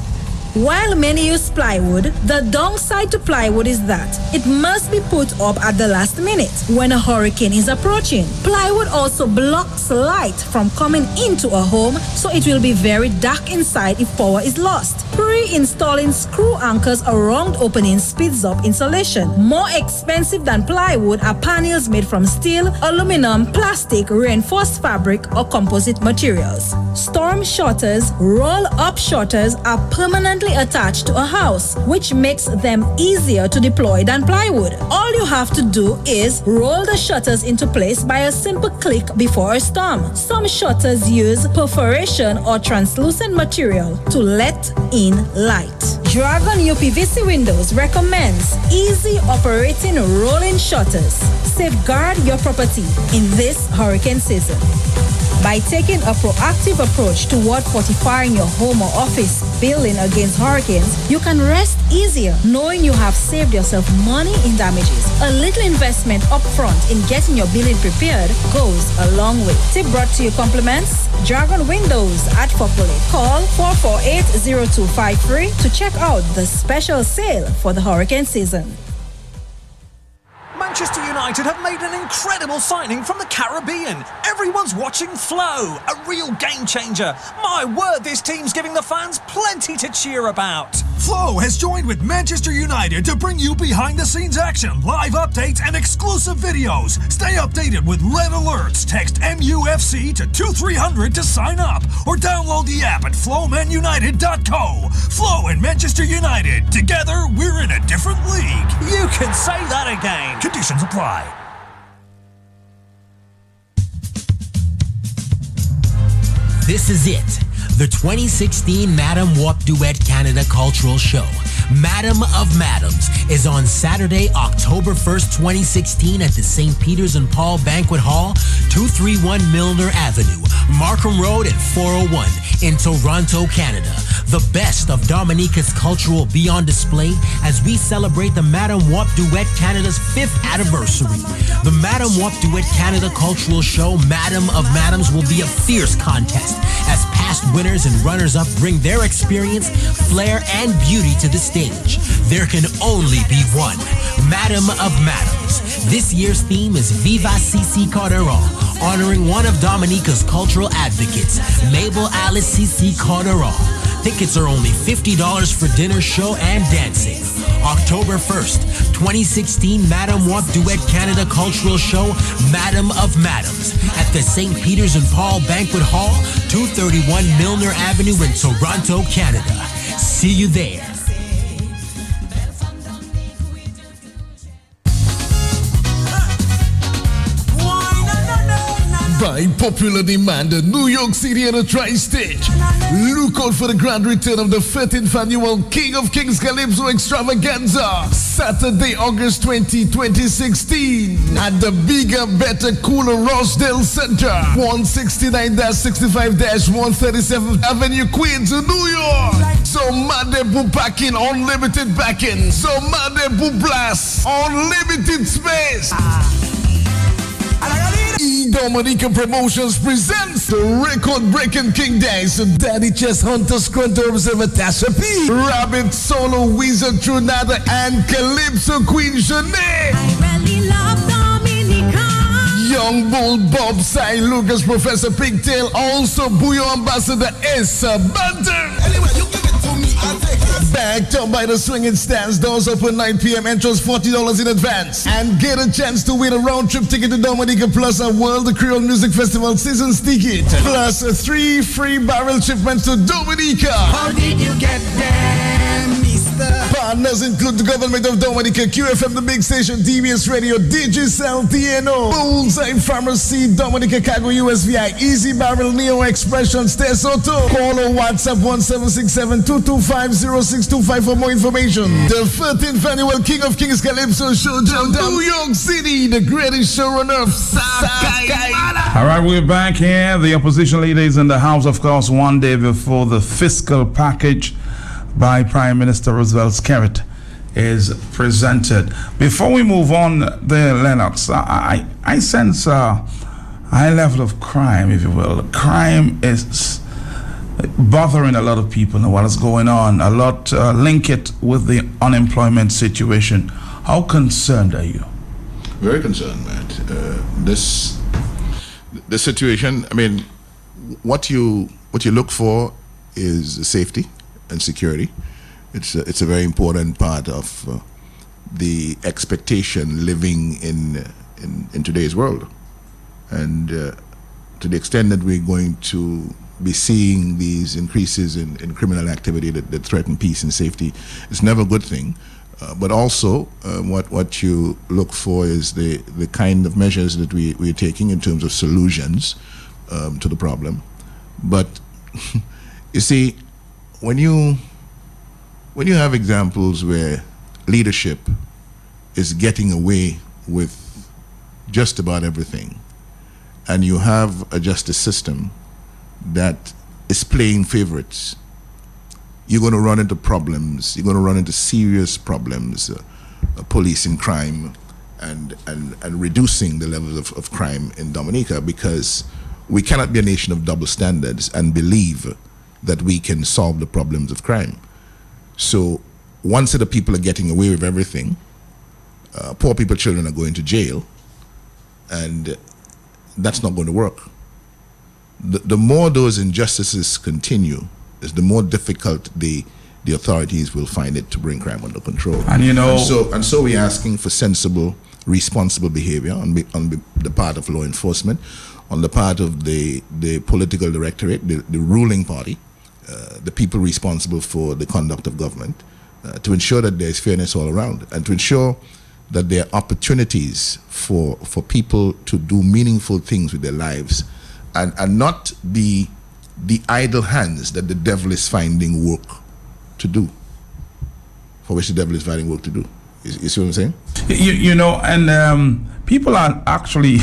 P: While many use plywood, the downside to plywood is that it must be put up at the last minute when a hurricane is approaching. Plywood also blocks light from coming into a home, so it will be very dark inside if power is lost. Pre-installing screw anchors around openings speeds up installation. More expensive than plywood are panels made from steel, aluminum, plastic, reinforced fabric, or composite materials. Storm shutters, roll-up shutters are permanently attached to a house, which makes them easier to deploy than plywood. All you have to do is roll the shutters into place by a simple click before a storm. Some shutters use perforation or translucent material to let in light. Dragon UPVC Windows recommends easy operating rolling shutters. Safeguard your property in this hurricane season. By taking a proactive approach toward fortifying your home or office building against hurricanes, you can rest easier knowing you have saved yourself money in damages. A little investment upfront in getting your building prepared goes a long way. Tip brought to you compliments Dragon Windows at Fopole. Call 448-0253 to check out the special sale for the hurricane season.
E: Manchester United have made an incredible signing from the Caribbean. Everyone's watching Flow, a real game changer. My word, this team's giving the fans plenty to cheer about.
F: Flow has joined with Manchester United to bring you behind-the-scenes action, live updates, and exclusive videos. Stay updated with red alerts. Text MUFC to 2300 to sign up, or download the app at flowmanunited.co. Flow and Manchester United, together we're in a different league.
E: You can say that again.
F: Conditions apply.
I: This is it. The 2016 Madam Wap Duet Canada Cultural Show, Madam of Madams, is on Saturday, October 1st, 2016 at the St. Peter's and Paul Banquet Hall, 231 Milner Avenue, Markham Road and 401 in Toronto, Canada. The best of Dominica's culture will be on display as we celebrate the Madam Wap Duet Canada's 5th anniversary. The Madam Wap Duet Canada Cultural Show, Madam of Madams, will be a fierce contest as past winners and runners-up bring their experience, flair, and beauty to the stage. There can only be one Madam of Madams. This year's theme is Viva Cici Calderon, honoring one of Dominica's cultural advocates, Mabel Alice Cici Calderon. Tickets are only $50 for dinner, show, and dancing. October 1st, 2016 Madam Wap Duet Canada Cultural Show, Madam of Madams, at the St. Peter's and Paul Banquet Hall, 231 Milner Avenue in Toronto, Canada. See you there.
B: By popular demand, the New York City and the Tri-State. Look out for the grand return of the 13th annual King of Kings Calypso Extravaganza, Saturday, August 20, 2016, at the bigger, better, cooler Rosedale Center, 169-65-137th Avenue, Queens, New York. So Madebu backing, unlimited backing. So Madebu blast, unlimited space. Dominica Promotions presents the record-breaking King Days, Daddy Chess Hunter, Scrunter Observer Tasha P, Rabbit Solo, Wizard Trinata, and Calypso Queen Shanae.
C: I really love Dominica.
B: Young Bull Bob St. Lucas, Professor Pigtail, also Buyo Ambassador Essa Banter.
D: Anyway, you give it to me, I'll take it.
B: Backed up by the swinging stands, doors open 9 p.m. Entrance $40 in advance, and get a chance to win a round trip ticket to Dominica plus a World Creole Music Festival season's ticket, plus 3 free barrel shipments to Dominica.
D: How did you get there, mister?
B: Partners include the government of Dominica, QFM, the big station, DBS Radio, Digicel, TNO, Bullseye Pharmacy, Dominica Cargo, USVI, Easy Barrel, Neo Expressions, Tesoto. Call or WhatsApp 1767-225-0625 for more information. The 13th annual King of Kings Calypso Showdown, New York City, the greatest show on earth.
G: All right, we're back here. The opposition leader is in the House, of course, one day before the fiscal package by Prime Minister Roosevelt's carrot is presented. Before we move on there, Lennox, I sense high level of crime, if you will. Crime is bothering a lot of people and what is going on. A lot link it with the unemployment situation. How concerned are you?
K: Very concerned, Matt. This situation, I mean, what you look for is safety and security. It's a very important part of the expectation living in today's world. And to the extent that we're going to be seeing these increases in criminal activity that threaten peace and safety, it's never a good thing. But also, what you look for is the kind of measures that we're taking in terms of solutions to the problem. But you see, when you have examples where leadership is getting away with just about everything, and you have a justice system that is playing favorites, you're going to run into problems. You're going to run into serious problems, policing crime and reducing the levels of crime in Dominica, because we cannot be a nation of double standards and believe that we can solve the problems of crime. So one set of people are getting away with everything. Poor people, children are going to jail, and that's not going to work. The more those injustices continue, is the more difficult the authorities will find it to bring crime under control.
G: And you know,
K: and so we're asking for sensible, responsible behavior on the part of law enforcement, on the part of the political directorate, the ruling party, the people responsible for the conduct of government, to ensure that there is fairness all around, and to ensure that there are opportunities for people to do meaningful things with their lives, and not the idle hands that the devil is finding work to do, for which the devil is finding work to do. You see what I'm saying?
G: You know, and people are actually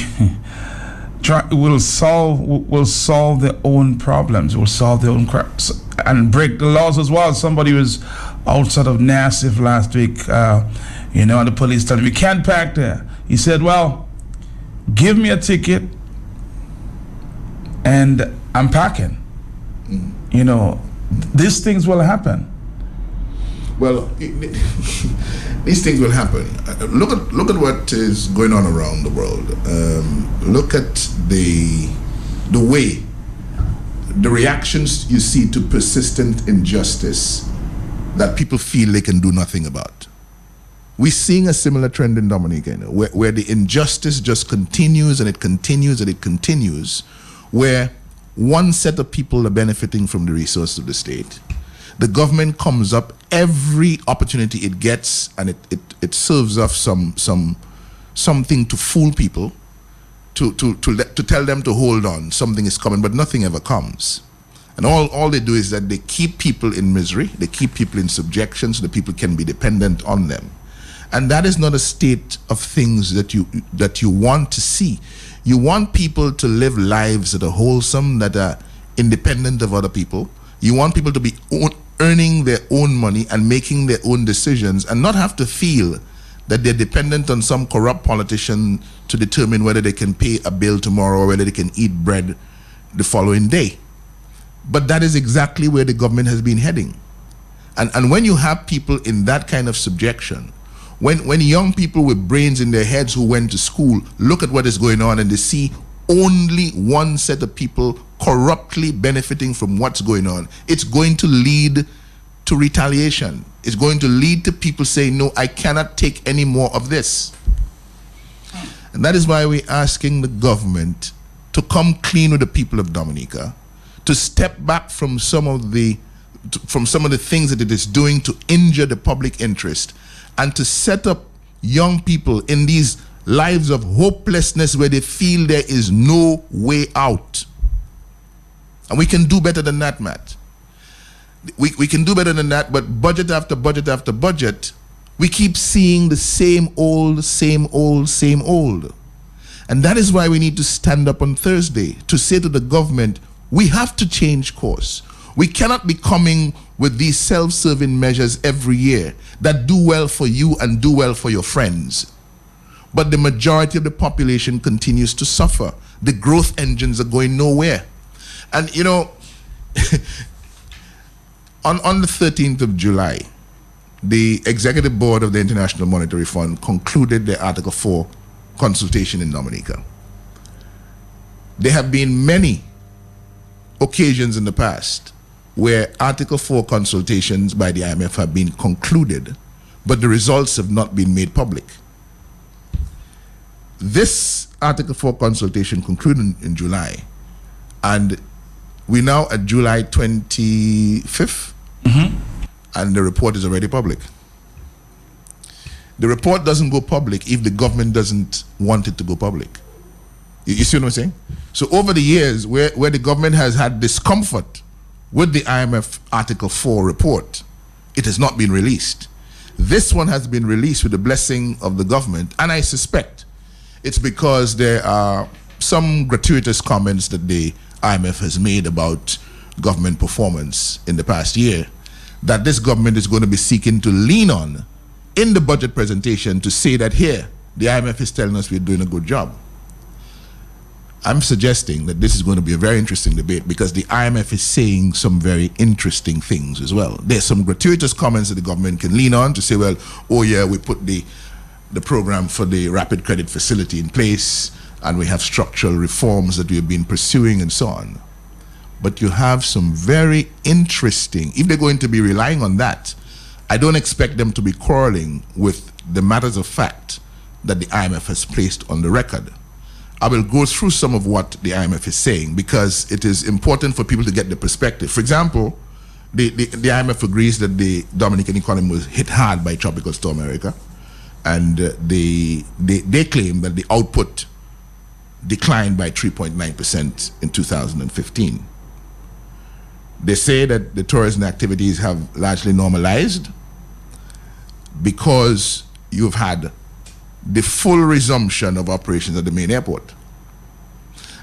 G: will solve their own problems, will solve their own crimes, and break the laws as well. Somebody was outside of Nassif last week, and the police told him, "You can't park there." He said, "Well, give me a ticket and I'm parking." You know, these things will happen.
K: Well, these things will happen. Look at what is going on around the world. Look at the way, the reactions you see to persistent injustice that people feel they can do nothing about. We're seeing a similar trend in Dominica, where the injustice just continues and it continues and it continues, where one set of people are benefiting from the resources of the state. The government comes up every opportunity it gets, and it serves off something to fool people, to tell them to hold on, something is coming, but nothing ever comes. And all they do is that they keep people in misery, they keep people in subjection so that people can be dependent on them. And that is not a state of things that you want to see. You want people to live lives that are wholesome, that are independent of other people. You want people to be earning their own money and making their own decisions, and not have to feel that they're dependent on some corrupt politician to determine whether they can pay a bill tomorrow or whether they can eat bread the following day. But that is exactly where the government has been heading. And when you have people in that kind of subjection, when young people with brains in their heads who went to school look at what is going on and they see only one set of people corruptly benefiting from what's going on, it's going to lead to retaliation. It's going to lead to people saying, no, I cannot take any more of this. And that is why we're asking the government to come clean with the people of Dominica, to step back from some of the things that it is doing to injure the public interest, and to set up young people in these lives of hopelessness where they feel there is no way out. And we can do better than that, Matt. We can do better than that, but budget after budget after budget, we keep seeing the same old. And that is why we need to stand up on Thursday to say to the government, we have to change course. We cannot be coming with these self-serving measures every year that do well for you and do well for your friends, but the majority of the population continues to suffer. The growth engines are going nowhere. And you know, on the 13th of July, the Executive Board of the International Monetary Fund concluded their Article 4 consultation in Dominica. There have been many occasions in the past where Article 4 consultations by the IMF have been concluded, but the results have not been made public. This Article 4 consultation concluded in July, and we're now at July 25th, and the report is already public. The report doesn't go public if the government doesn't want it to go public. You see what I'm saying? So over the years, where the government has had discomfort with the IMF Article 4 report, it has not been released. This one has been released with the blessing of the government, and I suspect it's because there are some gratuitous comments that the IMF has made about government performance in the past year that this government is going to be seeking to lean on in the budget presentation to say that here, the IMF is telling us we're doing a good job. I'm suggesting that this is going to be a very interesting debate because the IMF is saying some very interesting things as well. There's some gratuitous comments that the government can lean on to say, well, oh yeah, we put the program for the rapid credit facility in place and we have structural reforms that we have been pursuing and so on. But you have some very interesting, if they're going to be relying on that, I don't expect them to be quarreling with the matters of fact that the IMF has placed on the record. I will go through some of what the IMF is saying because it is important for people to get the perspective. For example, the IMF agrees that the Dominican economy was hit hard by Tropical Storm Erica, and they claim that the output declined by 3.9% in 2015. They say that the tourism activities have largely normalized because you've had the full resumption of operations at the main airport.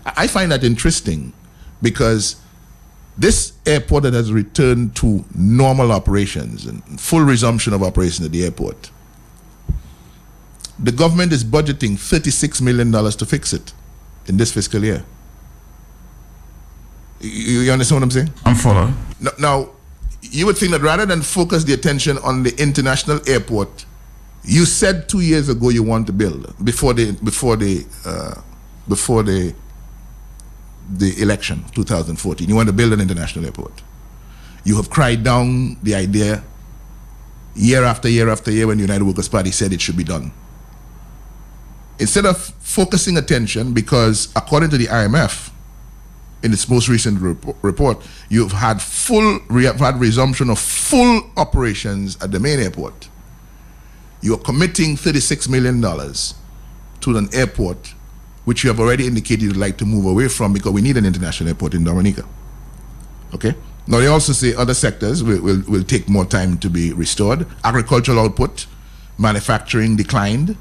K: I find that interesting because this airport that has returned to normal operations and full resumption of operation at the airport, the government is budgeting $36 million to fix it in this fiscal year. You understand what I'm saying?
G: I'm following.
K: Now, you would think that rather than focus the attention on the international airport, you said 2 years ago you want to build before the election, 2014. You want to build an international airport. You have cried down the idea year after year after year when the United Workers' Party said it should be done. Instead of focusing attention, because according to the IMF, in its most recent report, you've had resumption of full operations at the main airport. You are committing $36 million to an airport which you have already indicated you'd like to move away from because we need an international airport in Dominica. Okay? Now they also say other sectors will take more time to be restored. Agricultural output, manufacturing declined.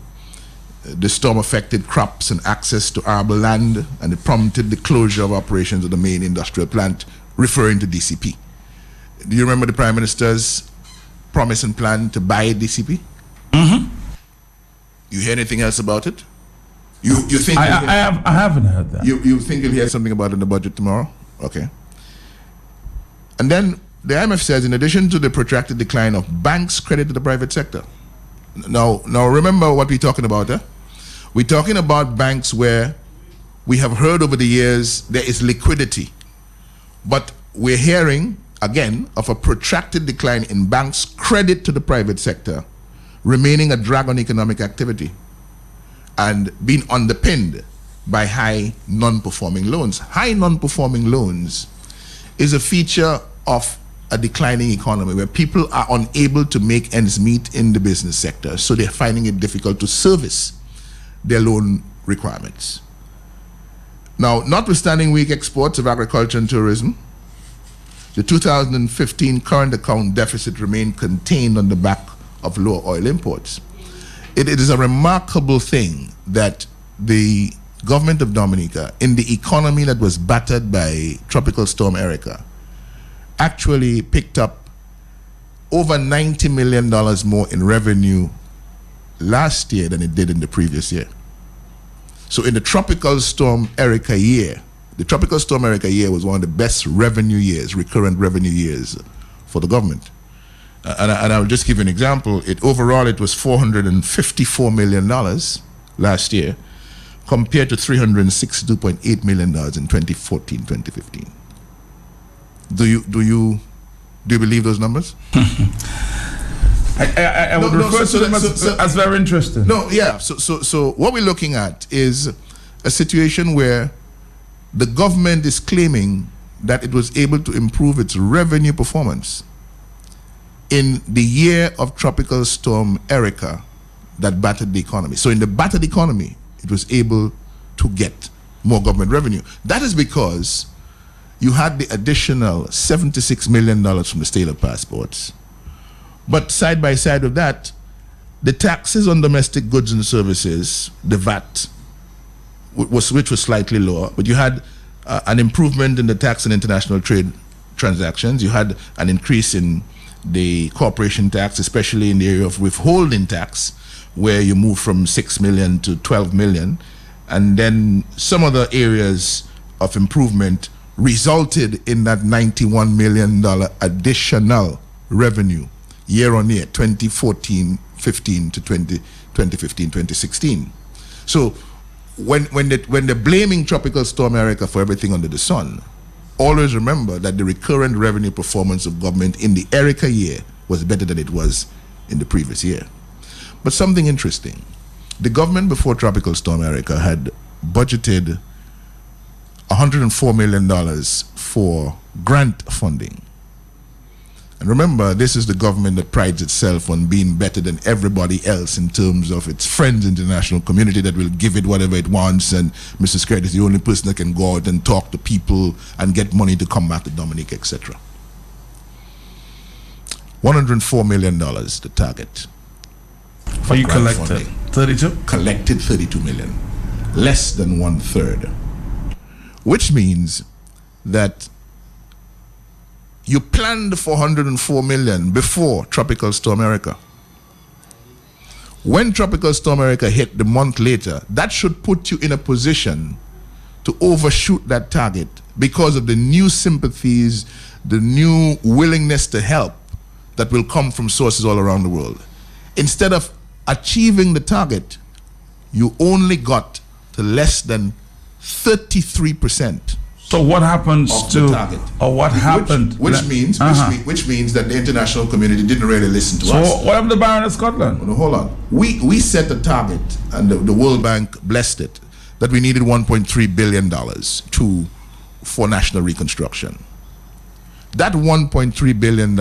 K: The storm affected crops and access to arable land, and it prompted the closure of operations of the main industrial plant, referring to DCP. Do you remember the Prime Minister's promise and plan to buy DCP?
G: Mm-hmm.
K: You hear anything else about it? You think
G: I haven't heard that.
K: You think you'll hear something about it in the budget tomorrow? Okay. And then the IMF says, in addition to the protracted decline of banks' credit to the private sector. Now remember what we're talking about, eh? We're talking about banks where we have heard over the years there is liquidity. But we're hearing, again, of a protracted decline in banks' credit to the private sector, remaining a drag on economic activity and being underpinned by high non-performing loans. High non-performing loans is a feature of a declining economy where people are unable to make ends meet in the business sector, so they're finding it difficult to service their loan requirements. Now, notwithstanding weak exports of agriculture and tourism, the 2015 current account deficit remained contained on the back of lower oil imports. It is a remarkable thing that the government of Dominica, in the economy that was battered by Tropical Storm Erica, actually picked up over $90 million more in revenue last year than it did in the previous year. So in the Tropical Storm Erica year, the Tropical Storm Erica year was one of the best revenue years, recurrent revenue years for the government. And I'll just give you an example. Overall, it was $454 million last year, compared to $362.8 million in 2014-2015. Do you believe those numbers?
G: I would refer to them as very interesting.
K: No, yeah. So what we're looking at is a situation where the government is claiming that it was able to improve its revenue performance in the year of Tropical Storm Erica that battered the economy. So in the battered economy, it was able to get more government revenue. That is because you had the additional $76 million from the sale of passports. But side by side with that, the taxes on domestic goods and services, the VAT, which was slightly lower, but you had an improvement in the tax on international trade transactions. You had an increase in the corporation tax, especially in the area of withholding tax, where you move from 6 million to 12 million. And then some other areas of improvement resulted in that $91 million additional revenue year on year, 2014-15 to 2015-2016. So when they're blaming Tropical Storm Erica for everything under the sun, always remember that the recurrent revenue performance of government in the Erica year was better than it was in the previous year. But something interesting, the government before Tropical Storm Erica had budgeted $104 million for grant funding. And remember, this is the government that prides itself on being better than everybody else in terms of its friends in the international community that will give it whatever it wants, and Mr. Skirt is the only person that can go out and talk to people and get money to come back to Dominica, etc. $104 million, the target.
G: For you collected 32?
K: Collected 32 million. Less than 1/3. Which means that you planned for $104 million before Tropical Storm Erica. When Tropical Storm Erica hit the month later, that should put you in a position to overshoot that target because of the new sympathies, the new willingness to help that will come from sources all around the world. Instead of achieving the target, you only got to less than 33%.
G: So what happens to, or what happened?
K: Which means that the international community didn't really listen to us.
G: So what happened to Baron of Scotland?
K: No, hold on. We set a target, and the World Bank blessed it, that we needed $1.3 billion for national reconstruction. That $1.3 billion,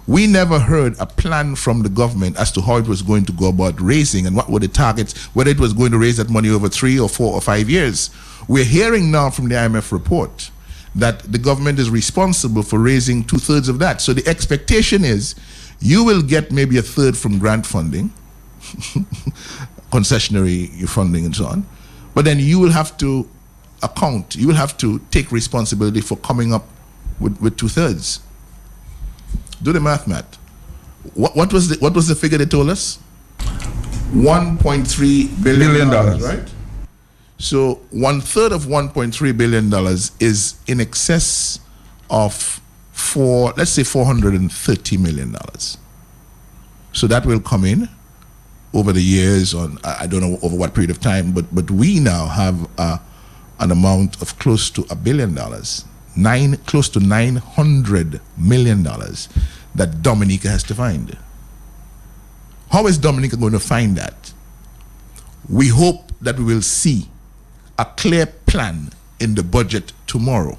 K: we never heard a plan from the government as to how it was going to go about raising and what were the targets, whether it was going to raise that money over 3 or 4 or 5 years. We're hearing now from the IMF report that the government is responsible for raising 2/3 of that. So the expectation is you will get maybe 1/3 from grant funding, concessionary funding and so on, but then you will have to you will have to take responsibility for coming up with 2/3. Do the math, Matt. What was the figure they told us? $1.3 billion, right? So 1/3 of $1.3 billion is in excess of let's say $430 million. So that will come in over the years on, I don't know over what period of time, but we now have an amount of close to $1 billion, close to $900 million that Dominica has to find. How is Dominica going to find that? We hope that we will see a clear plan in the budget tomorrow.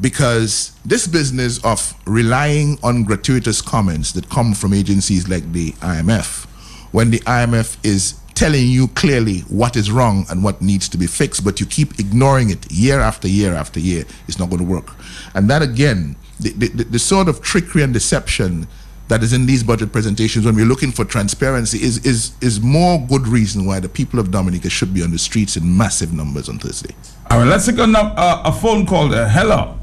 K: Because this business of relying on gratuitous comments that come from agencies like the IMF, when the IMF is telling you clearly what is wrong and what needs to be fixed, but you keep ignoring it year after year after year, it's not going to work. And that again, the sort of trickery and deception that is in these budget presentations when we're looking for transparency is more good reason why the people of Dominica should be on the streets in massive numbers on Thursday.
G: All right, let's take a phone call there. Hello.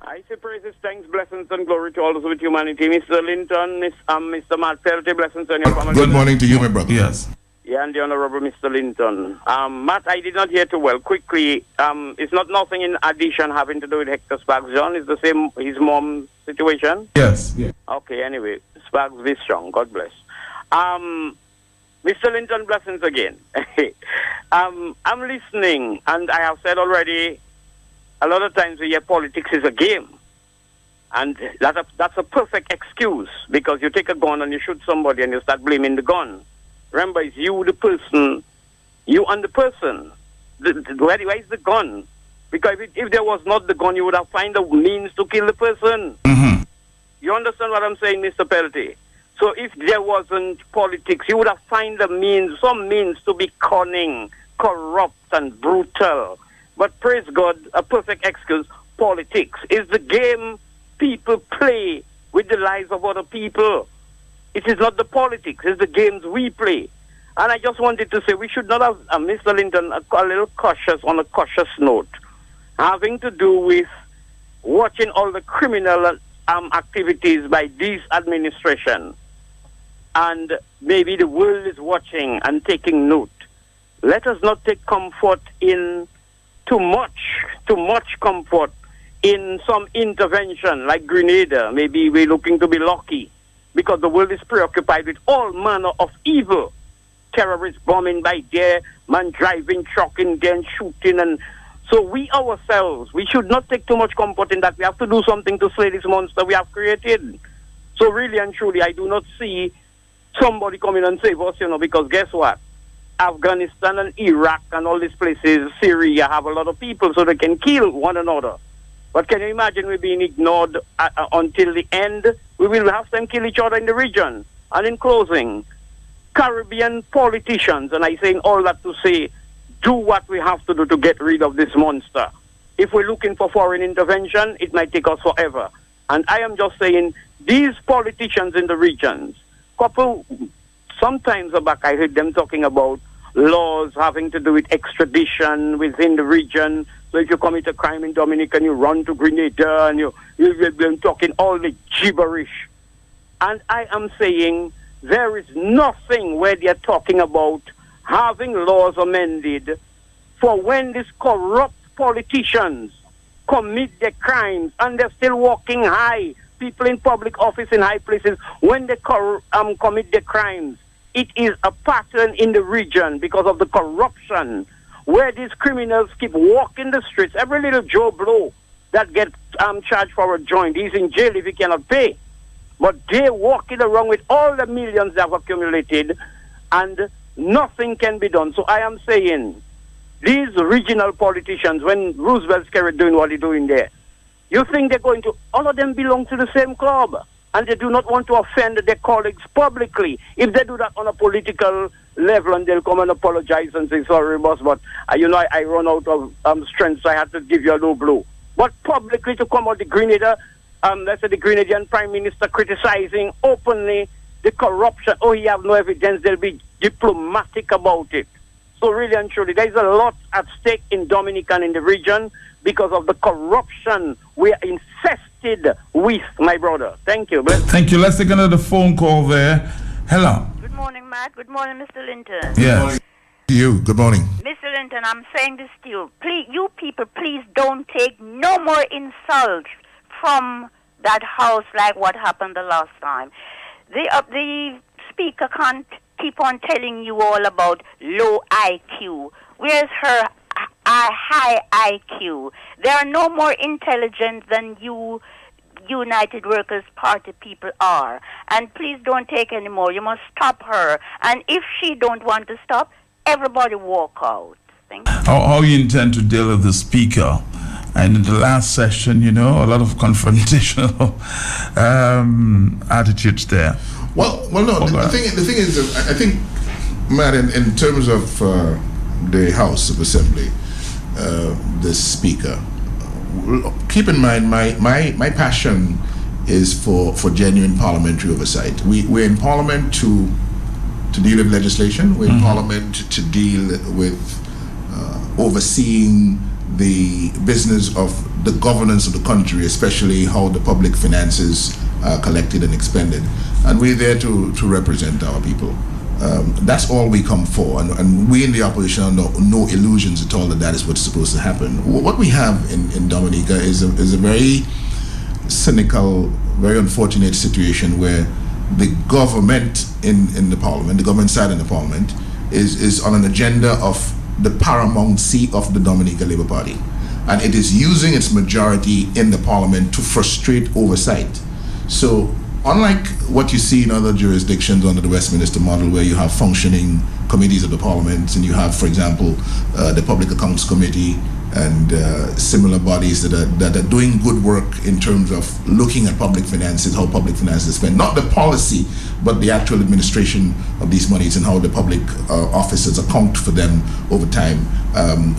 Q: I say praises, thanks, blessings, and glory to all those with humanity. Mr. Linton, Mr. Matt Pelty, blessings on your family.
K: Good morning to you, my brother.
G: Yes.
Q: Yeah, Yeah, and the Honorable Mr. Linton. Matt, I did not hear too well. Quickly, it's not nothing in addition having to do with Hector Sparks John. It's the same, his mom situation?
G: Yes. Yeah.
Q: Okay, anyway, Sparks be strong. God bless. Mr. Linton, blessings again. I'm listening, and I have said already, a lot of times we hear politics is a game. And that's a perfect excuse, because you take a gun and you shoot somebody and you start blaming the gun. Remember, it's you, the person, you and the person. Where is the gun? Because if there was not the gun, you would have found a means to kill the person.
G: Mm-hmm.
Q: You understand what I'm saying, Mr. Pelty? So if there wasn't politics, you would have found some means to be cunning, corrupt, and brutal. But praise God, a perfect excuse, politics is the game people play with the lives of other people. It is not the politics, it's the games we play. And I just wanted to say we should not have, Mr. Linton, a little cautious, on a cautious note, having to do with watching all the criminal activities by this administration. And maybe the world is watching and taking note. Let us not take comfort in too much comfort in some intervention like Grenada. Maybe we're looking to be lucky because the world is preoccupied with all manner of evil. Terrorists bombing by there, man driving truck in there and shooting. And so we ourselves, we should not take too much comfort in that. We have to do something to slay this monster we have created. So really and truly, I do not see somebody coming and save us, because guess what? Afghanistan and Iraq and all these places, Syria, have a lot of people so they can kill one another. But can you imagine we being ignored until the end? We will have them kill each other in the region. And in closing, Caribbean politicians, and I saying all that to say, do what we have to do to get rid of this monster. If we're looking for foreign intervention, it might take us forever. And I am just saying, these politicians in the regions, sometimes back I heard them talking about laws having to do with extradition within the region. So if you commit a crime in Dominican, you run to Grenada and you've been talking all the gibberish. And I am saying there is nothing where they're talking about having laws amended for when these corrupt politicians commit their crimes and they're still walking high. People in public office in high places, when they commit their crimes, it is a pattern in the region because of the corruption, where these criminals keep walking the streets. Every little Joe Blow that gets charged for a joint, he's in jail if he cannot pay. But they're walking around with all the millions they have accumulated, and nothing can be done. So I am saying, these regional politicians, when Roosevelt's carried doing what he's doing there, you think they're going to, all of them belong to the same club, and they do not want to offend their colleagues publicly. If they do that on a political level, and they'll come and apologize and say, sorry, boss, but I run out of strength, so I had to give you a low blow. But publicly to come out the Grenada, let's say the Grenadian Prime Minister criticizing openly the corruption, he have no evidence, they'll be diplomatic about it. So really and truly, there's a lot at stake in Dominican in the region because of the corruption we are infested with, my brother. Thank you.
G: Thank you. Let's take another phone call there. Hello.
R: Good morning, Matt. Good morning, Mr. Linton.
G: Yes.
K: You. Good morning.
R: Mr. Linton, I'm saying this to you. Please, you people, please don't take no more insults from that house like what happened the last time. The speaker can't keep on telling you all about low IQ. Where's her high IQ? They are no more intelligent than you United Workers Party people are. And please don't take any more. You must stop her. And if she don't want to stop, everybody walk out. Thank you.
G: How you intend to deal with the speaker? And in the last session, a lot of confrontational attitudes there.
K: Well, no. The thing is, I think, Matt, in terms of the House of Assembly, the Speaker, keep in mind my passion is for genuine parliamentary oversight. We're in Parliament to deal with legislation. We're in Parliament to deal with overseeing the business of the governance of the country, especially how the public finances are collected and expended. And we're there to represent our people. That's all we come for, and we in the opposition are no illusions at all that is what's supposed to happen. What we have in Dominica is a very cynical, very unfortunate situation where the government in the parliament, the government side in the parliament, is on an agenda of the paramountcy of the Dominica Labour Party, and it is using its majority in the parliament to frustrate oversight. So unlike what you see in other jurisdictions under the Westminster model, where you have functioning committees of the parliament, and you have, for example, the Public Accounts Committee and similar bodies that are doing good work in terms of looking at public finances, how public finances are spent, not the policy, but the actual administration of these monies and how the public officers account for them over time,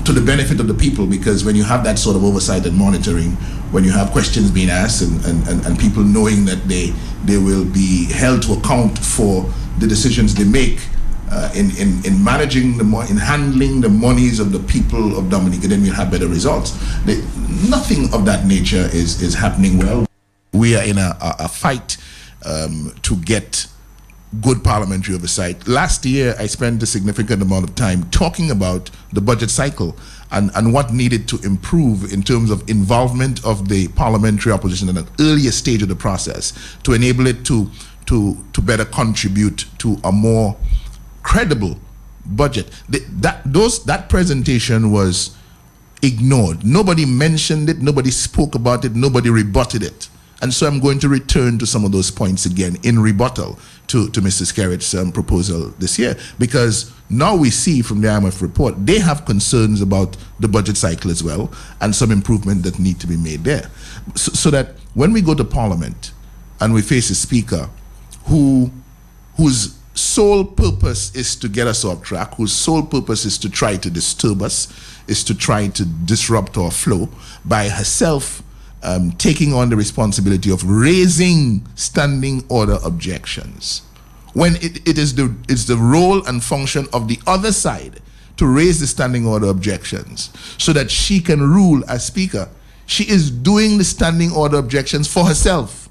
K: to the benefit of the people. Because when you have that sort of oversight and monitoring, when you have questions being asked and people knowing that they will be held to account for the decisions they make in managing in handling the monies of the people of Dominica, then we'll have better results. Nothing of that nature is happening well. We are in a fight to get good parliamentary oversight. Last year, I spent a significant amount of time talking about the budget cycle and what needed to improve in terms of involvement of the parliamentary opposition at an earlier stage of the process to enable it to better contribute to a more credible budget. That presentation was ignored. Nobody mentioned it, nobody spoke about it, nobody rebutted it. And so I'm going to return to some of those points again in rebuttal to Mr. Skerritt's proposal this year, because now we see from the IMF report, they have concerns about the budget cycle as well, and some improvement that need to be made there. So that when we go to Parliament and we face a speaker whose sole purpose is to get us off track, whose sole purpose is to try to disturb us, is to try to disrupt our flow by herself taking on the responsibility of raising standing order objections, when it's the role and function of the other side to raise the standing order objections so that she can rule as speaker. She is doing the standing order objections for herself.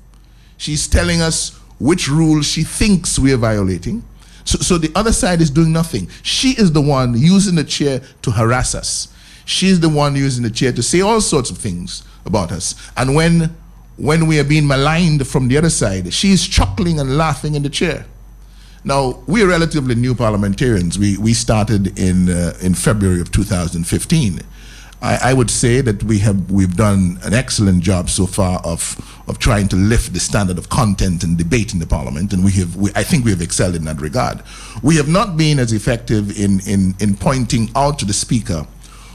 K: She's telling us which rules she thinks we are violating. So the other side is doing nothing. She is the one using the chair to harass us. She's the one using the chair to say all sorts of things about us. And when we are being maligned from the other side, she's chuckling and laughing in the chair. Now, we are relatively new parliamentarians. We started in February of 2015. I would say that we've done an excellent job so far of trying to lift the standard of content and debate in the parliament, and I think we have excelled in that regard. We have not been as effective in pointing out to the speaker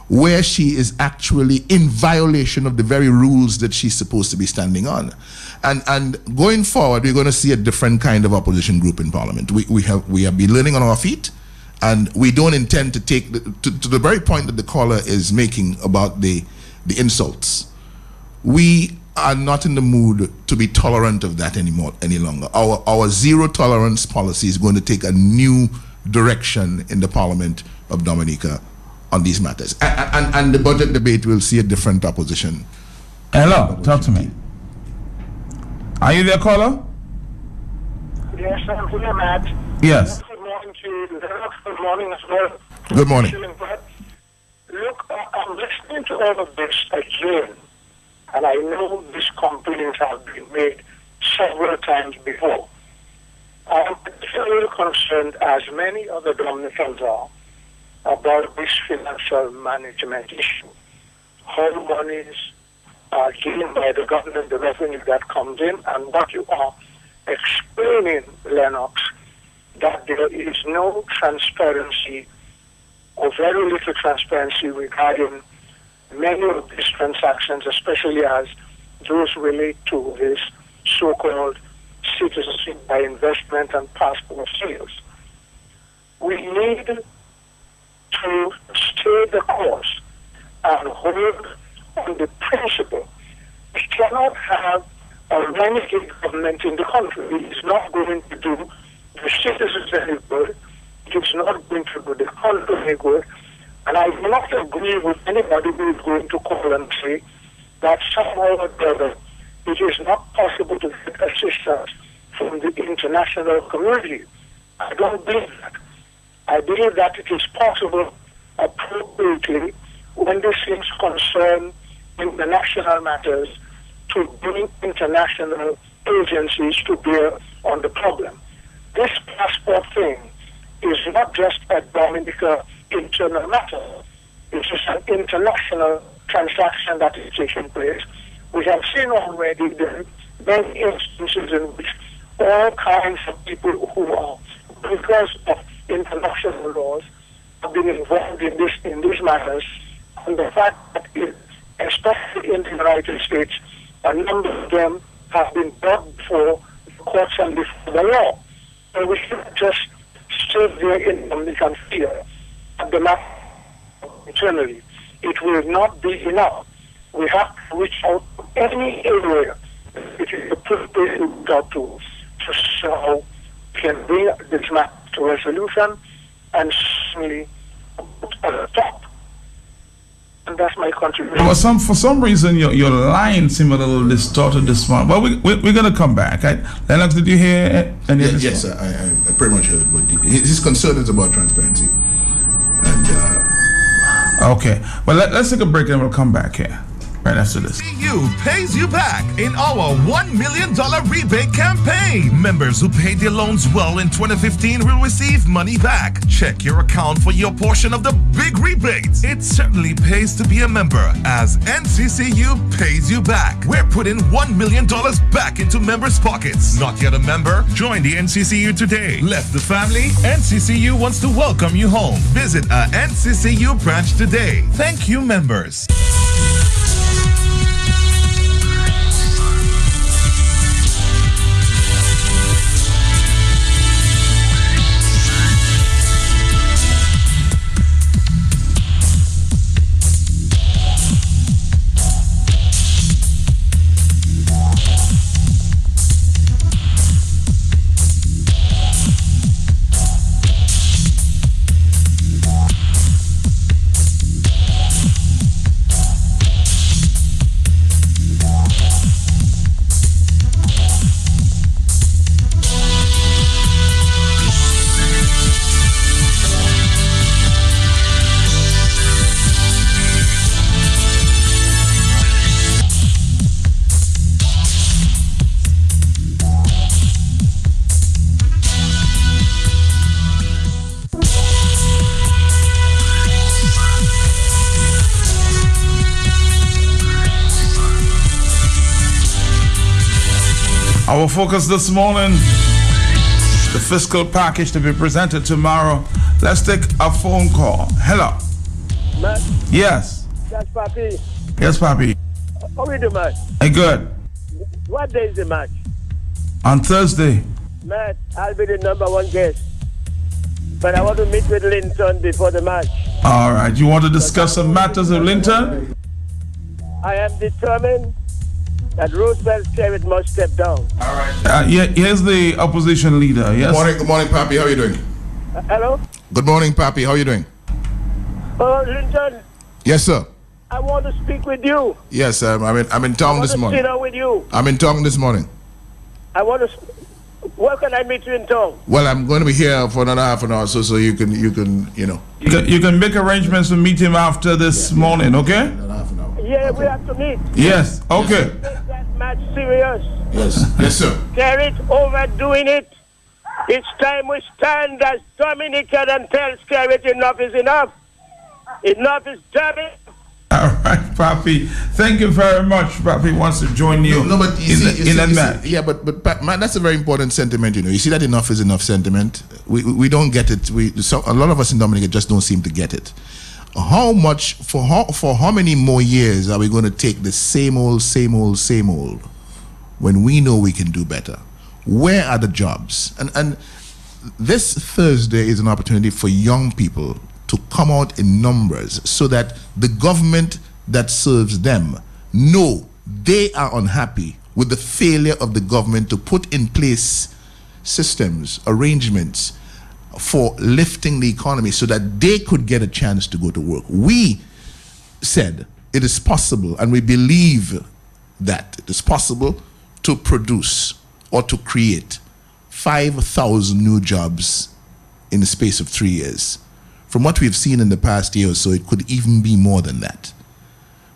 K: where she is actually in violation of the very rules that she's supposed to be standing on. And going forward, we're going to see a different kind of opposition group in Parliament. We have been learning on our feet, and we don't intend to take, to the very point that the caller is making about the insults. We are not in the mood to be tolerant of that any longer. Our zero tolerance policy is going to take a new direction in the Parliament of Dominica on these matters. And the budget debate will see a different opposition.
G: Hello, talk to me. Are you there, caller?
S: Yes, I'm here, Matt.
G: Yes.
S: Good morning to you. Good morning as well.
K: Good morning.
S: Look, I'm listening to all of this again, and I know these complaints have been made several times before. I'm particularly concerned, as many other Dominicans are, about this financial management issue. How monies are given by the government, the revenue that comes in, and what you are explaining, Lennox, that there is no transparency or very little transparency regarding many of these transactions, especially as those relate to this so-called citizenship by investment and passport sales. We need to stay the course and hold on the principle. We cannot have a renegade government in the country. It is not going to do the citizens any good. It is not going to do the country any good. And I do not agree with anybody who is going to call and say that somehow or the other it is not possible to get assistance from the international community. I don't believe that. I believe that it is possible appropriately when these things concern international matters to bring international agencies to bear on the problem. This passport thing is not just a Dominica internal matter. It is an international transaction that is taking place. We have seen already the many instances in which all kinds of people who are, because of international laws, have been involved in these matters, and the fact that, especially in the United States, a number of them have been brought before the courts and before the law. And we should just stay there in Dominican fear at the matter internally. It will not be enough. We have to reach out to any area it is appropriate to go to so we can bring this matter to resolution and certainly put at the top. And that's my contribution.
G: Well, for some reason, your line seemed a little distorted this morning. But we're going to come back. Right? Lennox, did you hear any of this?
K: Yes, I pretty much heard. But his concern is about transparency. And
G: okay. Well, let's take a break and we'll come back here right after this.
J: CCU pays you back in our $1 million rebate campaign. Members who paid their loans well in 2015 will receive money back. Check your account for your portion of the big rebates. It certainly pays to be a member, as NCCU pays you back. We're putting $1 million back into members' pockets. Not yet a member? Join the NCCU today. Left the family? NCCU wants to welcome you home. Visit a NCCU branch today. Thank you, members.
G: Our focus this morning, the fiscal package to be presented tomorrow. Let's take a phone call. Hello.
T: Matt?
G: Yes.
T: That's Papi.
G: Yes, Papi.
T: How are you doing, Matt?
G: Hey, good.
T: What day is the match?
G: On Thursday.
T: Matt, I'll be the #1 guest. But I want to meet with Linton before the match.
G: All right. You want to discuss some matters of Linton?
T: I am determined that Roosevelt Skerrit must step down.
K: All right.
G: Here's the opposition leader. Yes.
K: Good morning, Papi. How are you doing?
T: Hello?
K: Good morning, Papi. How are you doing?
T: Linton,
K: Yes, sir.
T: I want to speak with you.
K: Yes, I'm in town this
T: I want to
K: morning.
T: sit down with you.
K: I'm in town this morning.
T: I want to. Where can I meet you in town?
K: Well, I'm going to be here for another half an hour, so you can
G: You can make arrangements to meet him after this morning, okay?
T: Yeah, we have to meet.
G: Yes. Okay.
T: Make that match serious.
K: Yes, sir.
T: Skerrit overdoing it. It's time we stand as Dominican and tell Skerrit enough is enough. Enough is done.
G: All right, Papi. Thank you very much. Papi wants to join you,
K: but you see,
G: that match.
K: Yeah, but man, that's a very important sentiment. You see that enough is enough sentiment. We don't get it. A lot of us in Dominica just don't seem to get it. How much for how many more years are we going to take the same old when we know we can do better? Where are the jobs? And this Thursday is an opportunity for young people to come out in numbers so that the government that serves them know they are unhappy with the failure of the government to put in place systems, arrangements for lifting the economy so that they could get a chance to go to work. We said it is possible, and we believe that it is possible to produce or to create 5,000 new jobs in the space of 3 years. From what we've seen in the past year or so, it could even be more than that.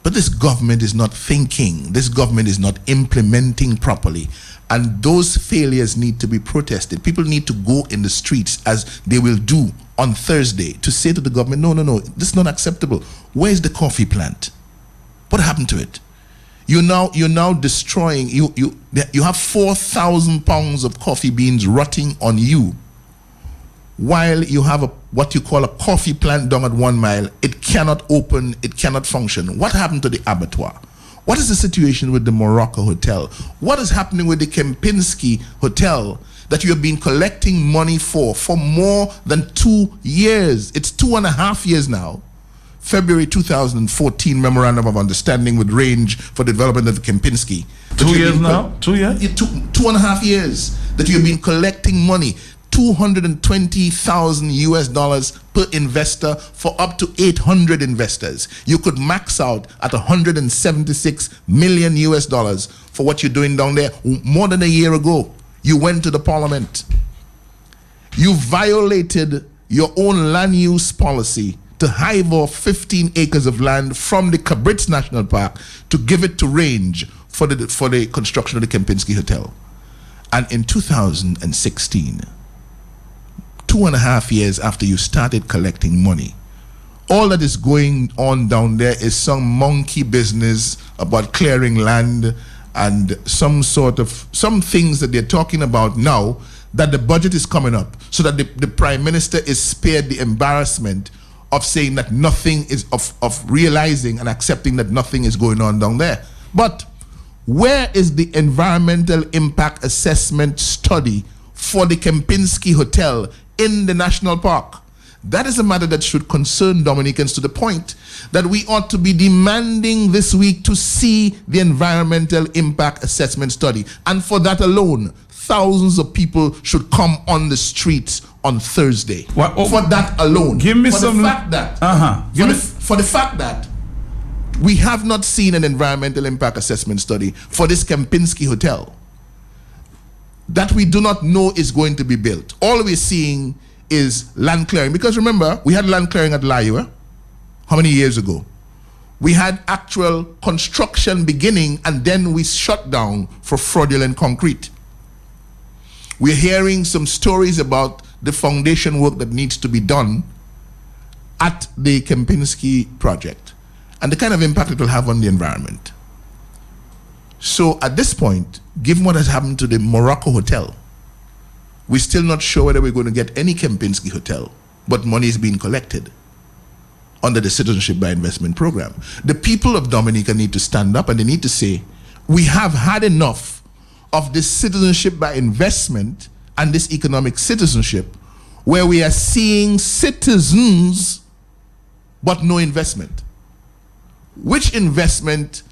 K: But this government is not thinking. This government is not implementing properly. And those failures need to be protested. People need to go in the streets, as they will do on Thursday, to say to the government, no, this is not acceptable. Where's the coffee plant? What happened to it? You're now destroying, you have 4,000 pounds of coffee beans rotting on you, while you have what you call a coffee plant down at 1 mile. It cannot open, it cannot function. What happened to the abattoir? What is the situation with the Morocco Hotel? What is happening with the Kempinski Hotel that you have been collecting money for more than 2 years? It's 2.5 years now. February 2014 Memorandum of Understanding with Range for the Development of Kempinski.
G: 2 years now? 2 years?
K: 2.5 years that you have been collecting money. $220,000 US per investor for up to 800 investors. You could max out at $176 million US for what you're doing down there. More than a year ago, you went to the parliament. You violated your own land use policy to hive off 15 acres of land from the Cabritz National Park to give it to Range for the construction of the Kempinski Hotel. And in 2016, 2.5 years after you started collecting money, all that is going on down there is some monkey business about clearing land and some things that they're talking about now, that the budget is coming up, so that the Prime Minister is spared the embarrassment of saying that nothing is, of realizing and accepting that nothing is going on down there. But where is the environmental impact assessment study for the Kempinski Hotel in the national park? That is a matter that should concern Dominicans, to the point that we ought to be demanding this week to see the environmental impact assessment study. And for that alone, thousands of people should come on the streets on Thursday. For that alone.
G: Give me
K: for
G: some...
K: the fact that, for the fact that we have not seen an environmental impact assessment study for this Kempinski Hotel, that we do not know is going to be built. All we're seeing is land clearing. Because remember, we had land clearing at Laiwa. How many years ago? We had actual construction beginning, and then we shut down for fraudulent concrete. We're hearing some stories about the foundation work that needs to be done at the Kempinski project and the kind of impact it will have on the environment. So at this point, given what has happened to the Morocco Hotel, we're still not sure whether we're going to get any Kempinski Hotel, but money is being collected under the Citizenship by Investment program. The people of Dominica need to stand up, and they need to say, we have had enough of this citizenship by investment and this economic citizenship, where we are seeing citizens but no investment. Which investment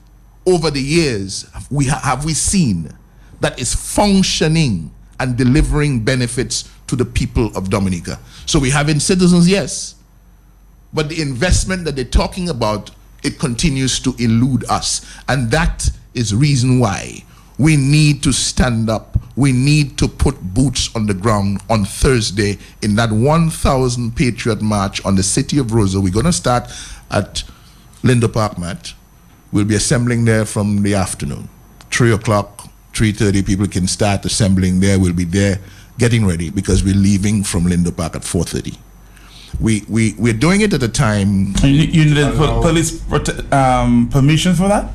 K: over the years have we seen that is functioning and delivering benefits to the people of Dominica? So we have in citizens, yes, but the investment that they're talking about, it continues to elude us. And that is reason why we need to stand up. We need to put boots on the ground on Thursday in that 1,000 Patriot March on the city of Roseau. We're going to start at Lindo Park, Matt. We'll be assembling there from the afternoon. 3 o'clock, 3:30, people can start assembling there. We'll be there getting ready because we're leaving from Lindo Park at 4:30. We're doing it at a time...
G: You need police permission for that?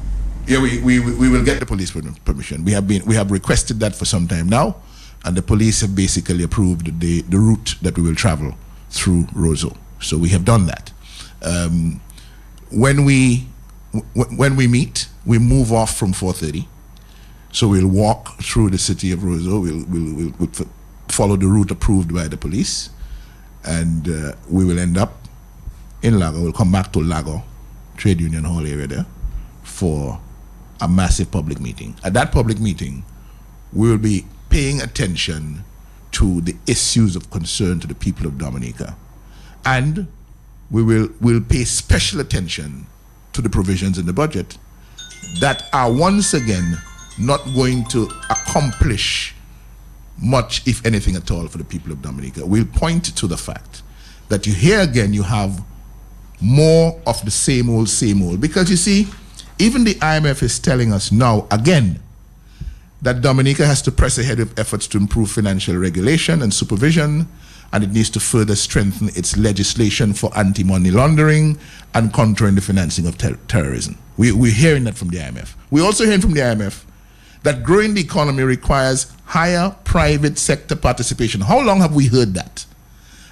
K: Yeah, we will get the police permission. We have requested that for some time now, and the police have basically approved the route that we will travel through Roseau. So we have done that. When we meet, we move off from 4:30. So we'll walk through the city of Roseau. We'll follow the route approved by the police, and we will end up in Lago. We'll come back to Lago Trade Union Hall area there for a massive public meeting. At that public meeting, we will be paying attention to the issues of concern to the people of Dominica, and we'll pay special attention to the provisions in the budget that are once again not going to accomplish much, if anything at all, for the people of Dominica. We'll point to the fact that here again you have more of the same old, because you see, even the IMF is telling us now again that Dominica has to press ahead with efforts to improve financial regulation and supervision, and it needs to further strengthen its legislation for anti-money laundering and countering the financing of terrorism. We're hearing that from the IMF. We're also hearing from the IMF that growing the economy requires higher private sector participation. How long have we heard that?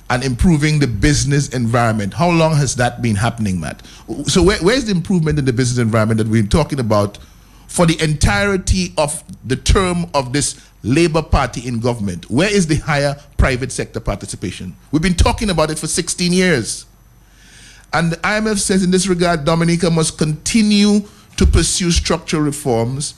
K: And improving the business environment. How long has that been happening, Matt? So where's the improvement in the business environment that we've been talking about for the entirety of the term of this Labour Party in government? Where is the higher private sector participation? We've been talking about it for 16 years. And the IMF says in this regard, Dominica must continue to pursue structural reforms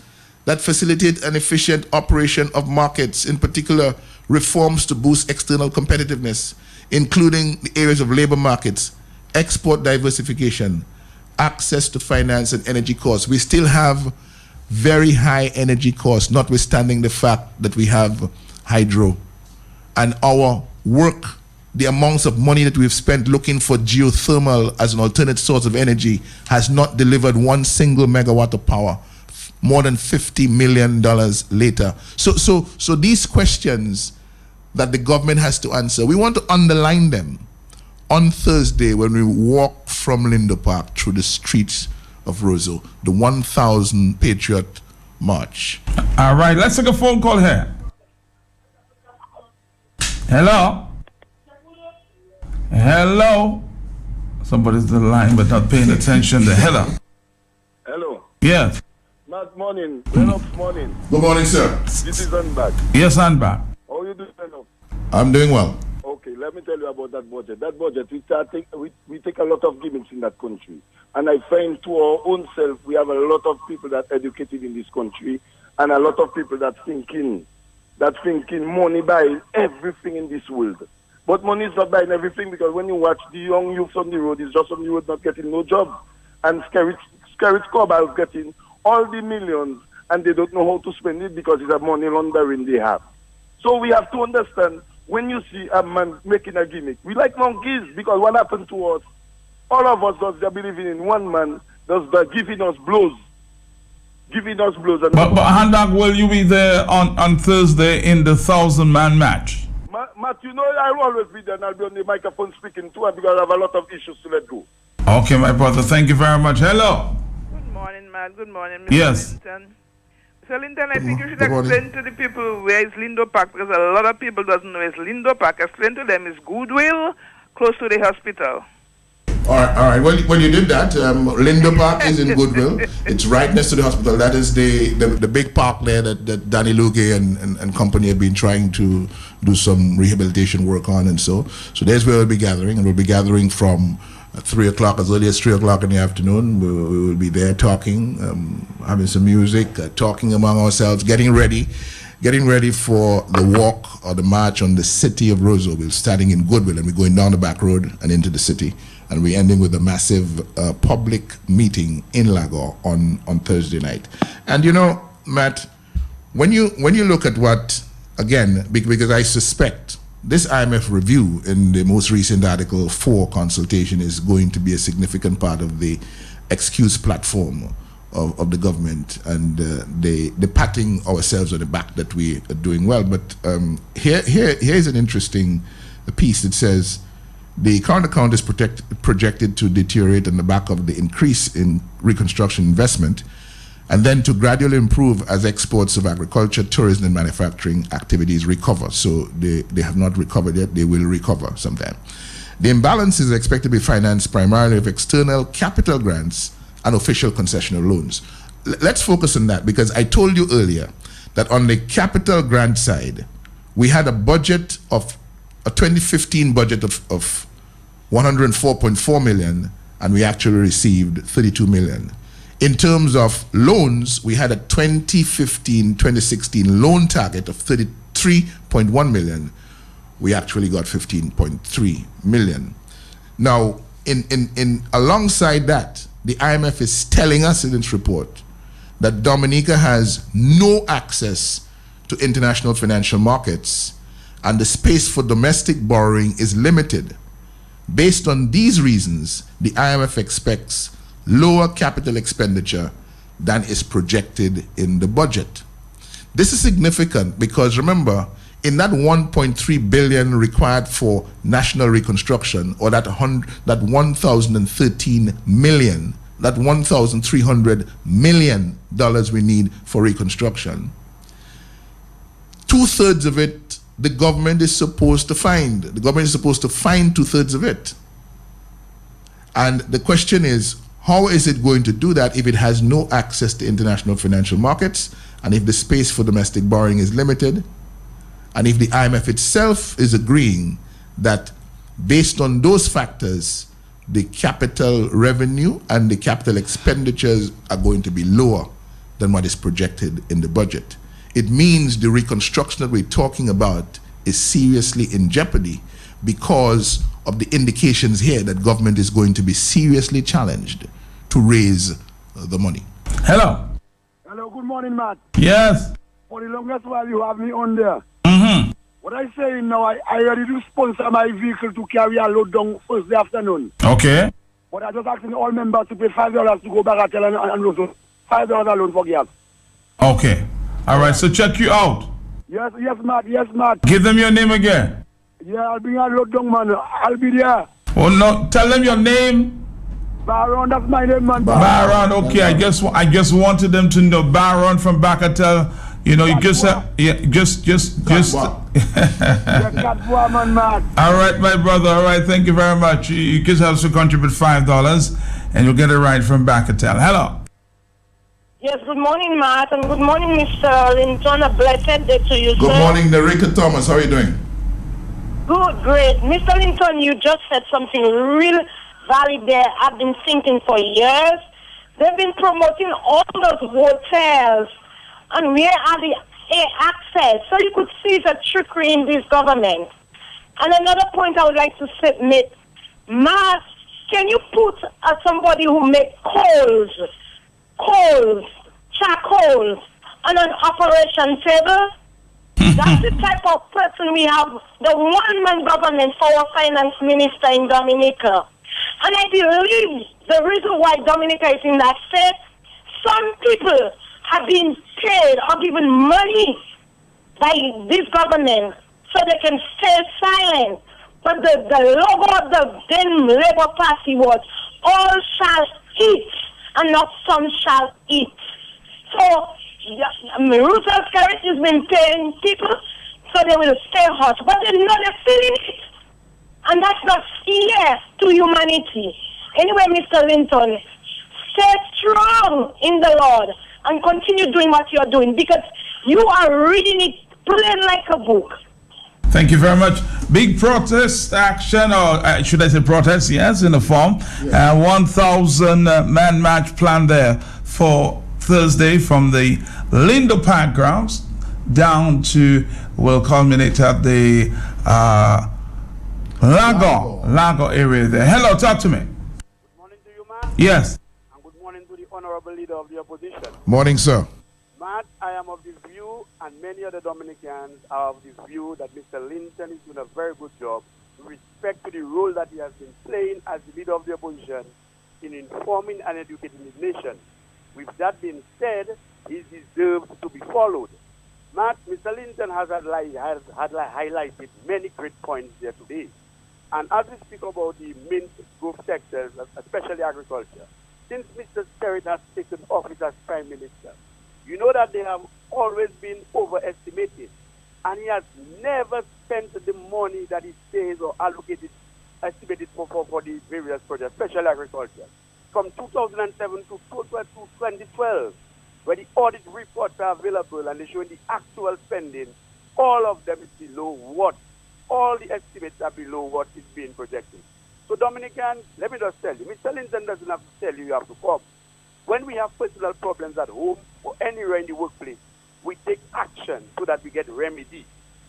K: that facilitate an efficient operation of markets, in particular reforms to boost external competitiveness, including the areas of labor markets, export diversification, access to finance and energy costs. We still have very high energy costs, notwithstanding the fact that we have hydro. And our work, the amounts of money that we've spent looking for geothermal as an alternate source of energy has not delivered one single megawatt of power, more than $50 million later. So these questions that the government has to answer, we want to underline them on Thursday when we walk from Lindo Park through the streets of Roseau, the 1,000 Patriot March.
G: All right, let's take a phone call here. Hello? Hello? Somebody's on the line but not paying attention. Hello?
T: Hello.
G: Yes.
T: Good morning. Good morning.
K: Good morning, sir.
T: This is Anbak.
G: Yes, Anbak.
T: How you doing, Lenox?
K: I'm doing well.
T: Okay, let me tell you about that budget. That budget, we take a lot of gimmicks in that country. And I find to our own self, we have a lot of people that are educated in this country and a lot of people that thinking money buys everything in this world. But money is not buying everything, because when you watch the young youths on the road, it's just on the road not getting no job. And Skerrit Cobalt getting all the millions, and they don't know how to spend it because it's a money laundering they have. So we have to understand, when you see a man making a gimmick, we like monkeys, because what happened to us, all of us just believing in one man, just giving us blows. And
G: but Handak, will you be there on Thursday in the 1,000-man match?
T: Matt, you know I'll always be there, and I'll be on the microphone speaking too, because I have a lot of issues to let go.
G: Okay, my brother, thank you very much. Hello.
U: Good morning, man. Good morning, Mr.
G: Yes.
U: Linton. Mr. Linton, I think you should explain to the people where is Lindo Park, because a lot of people doesn't know it's Lindo Park. Explain to them it's Goodwill, close to the hospital.
K: All right. When you did that, Lindo Park is in Goodwill. It's right next to the hospital. That is the big park there that Danny Luque and company have been trying to do some rehabilitation work on, and so there's where we'll be gathering, and we'll be gathering from 3 o'clock, as early as 3 o'clock in the afternoon. We will be there talking, having some music, talking among ourselves, getting ready for the walk or the march on the city of Roseau. We're starting in Goodwill, and we're going down the back road and into the city. And we're ending with a massive public meeting in Lagos on Thursday night. And you know, Matt, when you look at what, again, because I suspect this IMF review in the most recent Article 4 consultation is going to be a significant part of the excuse platform of the government, and the patting ourselves on the back that we are doing well. But here's an interesting piece that says, the current account is projected to deteriorate on the back of the increase in reconstruction investment, and then to gradually improve as exports of agriculture, tourism, and manufacturing activities recover. So they have not recovered yet. They will recover sometime. The imbalance is expected to be financed primarily with external capital grants and official concessional loans. Let's focus on that, because I told you earlier that on the capital grant side, we had a 2015 budget of 104.4 million, and we actually received 32 million. In terms of loans, we had a 2015-2016 loan target of 33.1 million. We actually got 15.3 million. Now, in alongside that, the IMF is telling us in its report that Dominica has no access to international financial markets, and the space for domestic borrowing is limited. Based on these reasons, the IMF expects lower capital expenditure than is projected in the budget. This is significant because remember, in that 1.3 billion required for national reconstruction, or that 1,013 million, that $1,300 million we need for reconstruction, 2/3 of it the government is supposed to find. The government is supposed to find 2/3 of it. And the question is, how is it going to do that if it has no access to international financial markets, and if the space for domestic borrowing is limited, and if the IMF itself is agreeing that based on those factors, the capital revenue and the capital expenditures are going to be lower than what is projected in the budget? It means the reconstruction that we're talking about is seriously in jeopardy because of the indications here that government is going to be seriously challenged to raise the money.
G: Hello.
T: Hello, good morning, Matt.
G: Yes.
T: For the longest while you have me on there.
G: Mm-hmm.
T: What I say now, I ready to sponsor my vehicle to carry a load down Thursday afternoon.
G: Okay.
T: But I just asking all members to pay $5 to go back at and load $5 alone for gas.
G: Okay. All right, so check you out.
T: Yes, Matt. Yes, Matt.
G: Give them your name again.
T: Yeah, I'll bring a load down, man. I'll be there.
G: Oh no, tell them your name.
T: Baron, that's my name, man.
G: Baron, okay. I just wanted them to know Baron from Bakatel. You know, you just All right, my brother. All right, thank you very much. You just have to contribute $5, and you'll get a ride from Bakatel. Hello.
A: Yes, good morning, Matt, and good morning, Mr. Linton. A blessed day to you,
K: Good
A: sir.
K: morning, Narika Thomas. How are you doing?
A: Good, great. Mr. Linton, you just said something real valid there. I've been thinking for years. They've been promoting all those hotels, and where are the access? So you could see the trickery in this government. And another point I would like to submit, Matt, can you put somebody who makes charcoals on an operation table? That's the type of person we have, the one-man government for our finance minister in Dominica. And I believe the reason why Dominica is in that state, some people have been paid or given money by this government so they can stay silent. But the logo of the then Labour Party was all shall eat and not some shall eat. So Roosevelt Garrett has been paying people so they will stay hot, but they know they're feeling it. And that's not fair to humanity. Anyway, Mr. Linton, stay strong in the Lord and continue doing what you're doing because you are reading it plain like a book.
G: Thank you very much. Big protest action, or should I say protest? Yes, in the form. 1,000 man march planned there for Thursday from the Lindo Park grounds down to, will culminate at the Lago area there. Hello, talk to me.
T: Good morning to you, Matt.
G: Yes.
T: And good morning to the honorable leader of the opposition.
K: Morning, sir.
T: Matt, I am of the view, and many other Dominicans are of the view, that Mr. Linton is doing a very good job with respect to the role that he has been playing as the leader of the opposition in informing and educating the nation. With that being said, he deserves to be followed. Matt, Mr. Linton has highlighted many great points there today. And as we speak about the main growth sectors, especially agriculture, since Mr. Sterrett has taken office as Prime Minister, you know that they have always been overestimated. And he has never spent the money that he says or estimated for the various projects, especially agriculture. From 2007 to 2012, where the audit reports are available and they show the actual spending, all of them is below what? All the estimates are below what is being projected. So Dominicans, let me just tell you, Mr. Linton doesn't have to tell you you have to come. When we have personal problems at home or anywhere in the workplace, we take action so that we get remedy.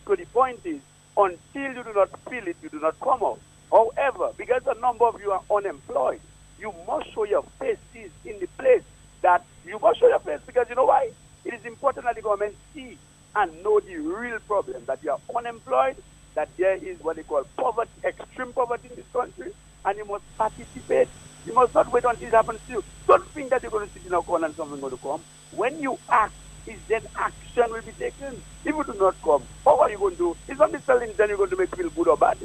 T: So the point is, until you do not feel it, you do not come out. However, because a number of you are unemployed, you must show your faces in the place that you must show your face, because you know why? It is important that the government see and know
H: know the real problem, that you are unemployed, that there is what they call poverty, extreme poverty in this country, and you must participate. You must not wait until it happens to you. Don't think that you're going to sit in a corner and something's going to come. When you act, is then action will be taken. If you do not come, how are you going to do? It's not Mr. Linton you're going to make feel good or bad,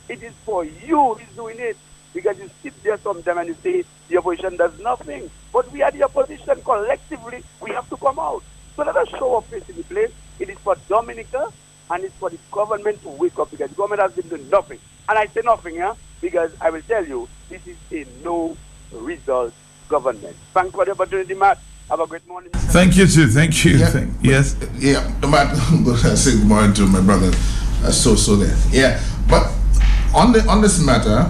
H: It is for you who's doing it. Because you sit there sometime and you say the opposition does nothing. But we are the opposition collectively. We have to come out. So let us show our face in the place. It is for Dominica and it's for the government to wake up because the government has been doing nothing. And I say nothing here because I will tell you this is a no result government. Thank you for the opportunity, Matt. Have a great morning.
G: Thank you too. Thank you.
K: Yeah.
G: Yes.
K: Yeah, Matt, I say good morning to my brother. So there. Yeah, but on this matter,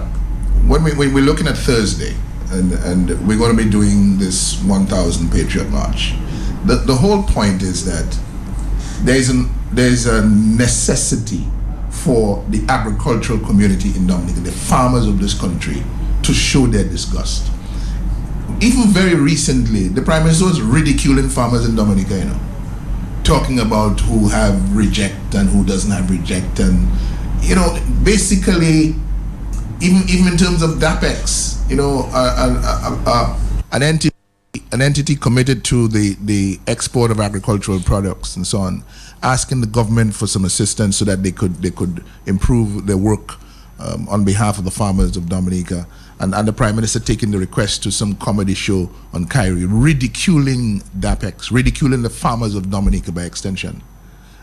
K: when we're looking at Thursday, and we're going to be doing this 1,000 Patriot March, the whole point is that there's a necessity for the agricultural community in Dominica, the farmers of this country, to show their disgust. Even very recently, the Prime Minister was ridiculing farmers in Dominica, talking about who have reject and who doesn't have reject, and basically, even in terms of DAPEX, an entity committed to the export of agricultural products and so on, asking the government for some assistance so that they could improve their work on behalf of the farmers of Dominica, and the Prime Minister taking the request to some comedy show on Kyrie, ridiculing DAPEX, ridiculing the farmers of Dominica by extension,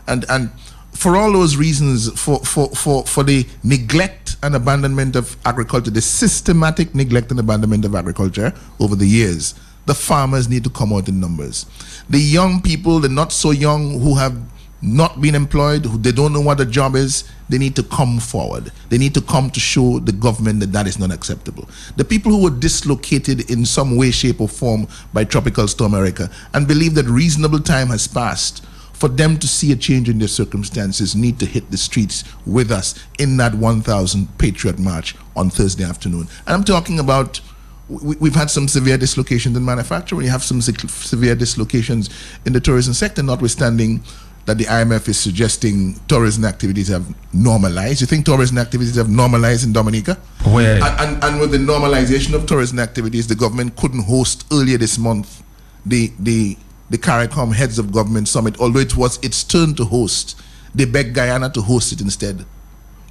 K: and for all those reasons, for the neglect and abandonment of agriculture, the systematic neglect and abandonment of agriculture over the years, the farmers need to come out in numbers. The young people, the not so young who have not been employed, who they don't know what a job is, they need to come forward. They need to come to show the government that is not acceptable. The people who were dislocated in some way, shape or form by Tropical Storm Erica and believe that reasonable time has passed for them to see a change in their circumstances need to hit the streets with us in that 1,000 Patriot March on Thursday afternoon. And I'm talking about, we've had some severe dislocations in manufacturing, we have some severe dislocations in the tourism sector, notwithstanding that the IMF is suggesting tourism activities have normalized. You think tourism activities have normalized in Dominica?
G: Where?
K: And with the normalization of tourism activities, the government couldn't host earlier this month the CARICOM Heads of Government Summit, although it was its turn to host. They begged Guyana to host it instead.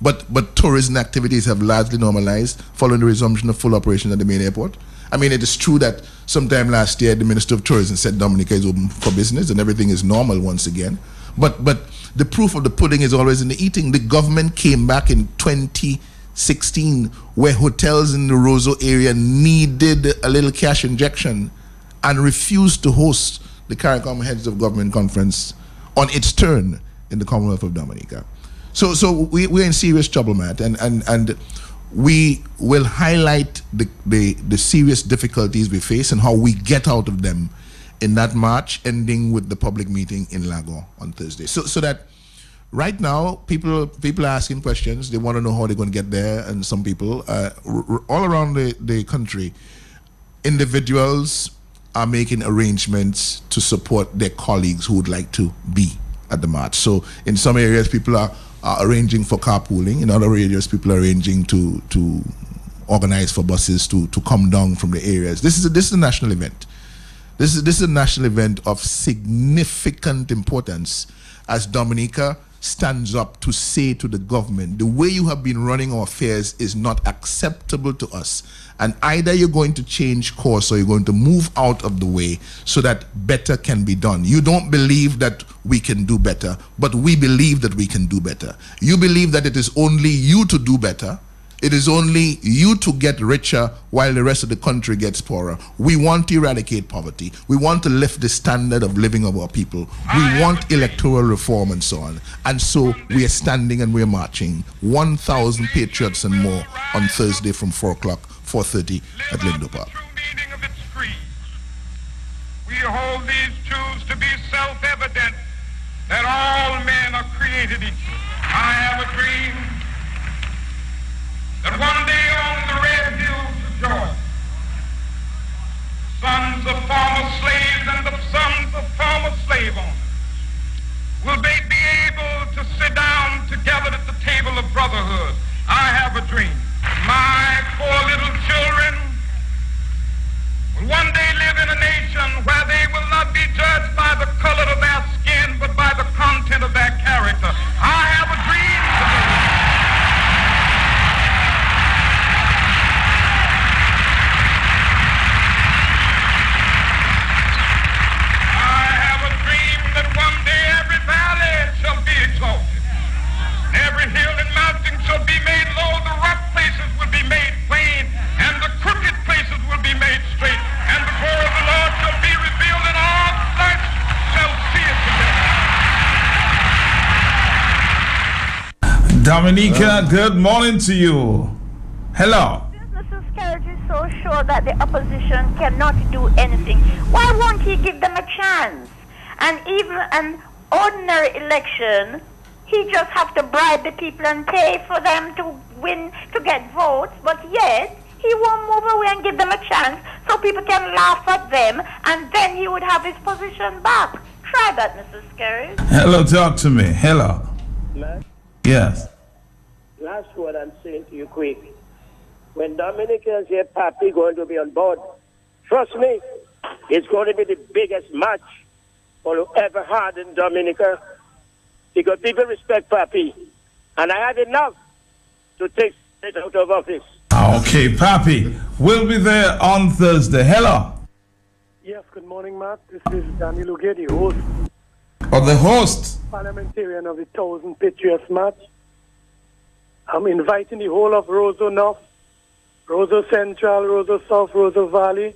K: But tourism activities have largely normalized following the resumption of full operation at the main airport. I mean, it is true that sometime last year, the Minister of Tourism said Dominica is open for business and everything is normal once again. But the proof of the pudding is always in the eating. The government came back in 2016 where hotels in the Roseau area needed a little cash injection and refused to host the CARICOM Heads of Government Conference on its turn in the Commonwealth of Dominica. So we're in serious trouble, Matt, and we will highlight the serious difficulties we face and how we get out of them in that march, ending with the public meeting in Lago on Thursday. So that right now, people are asking questions. They want to know how they're going to get there, and some people all around the country, individuals are making arrangements to support their colleagues who would like to be at the march. So in some areas, people are arranging for carpooling. In other areas, people are arranging to organize for buses to come down from the areas. This is a national event. This is a national event of significant importance as Dominica stands up to say to the government, the way you have been running our affairs is not acceptable to us. And either you're going to change course or you're going to move out of the way so that better can be done. You don't believe that we can do better, but we believe that we can do better. You believe that it is only you to do better. It is only you to get richer while the rest of the country gets poorer. We want to eradicate poverty. We want to lift the standard of living of our people. We want electoral reform and so on. And so we are standing and we are marching 1,000 patriots and more on Thursday from 4 o'clock, 4:30 at Lindo Park.
V: We hold these truths to be self-evident, that all men are created equal. I have a dream that one day on the red hills of Georgia, sons of former slaves and the sons of former slave owners will be
G: Dominica, good morning to you. Hello.
R: Mrs. Carriage is so sure that the opposition cannot do anything. Why won't he give them a chance? And even an ordinary election, he just have to bribe the people and pay for them to win, to get votes, but yet he won't move away and give them a chance so people can laugh at them, and then he would have his position back. Try that, Mrs. Carey.
G: Hello, talk to me. Hello.
L: Man,
G: Yes.
L: last word I'm saying to you quick. When Dominicans hear Papi going to be on board, trust me, it's going to be the biggest match for whoever had in Dominica, because people respect Papi. And I had enough to take it out of office.
G: Okay, Papi, we'll be there on Thursday. Hello.
L: Yes, good morning, Matt. This is Daniel Ugedi, host.
G: Or the host.
L: Parliamentarian of the 1000 Patriots match. I'm inviting the whole of Roseau North, Roseau Central, Roseau South, Roseau Valley.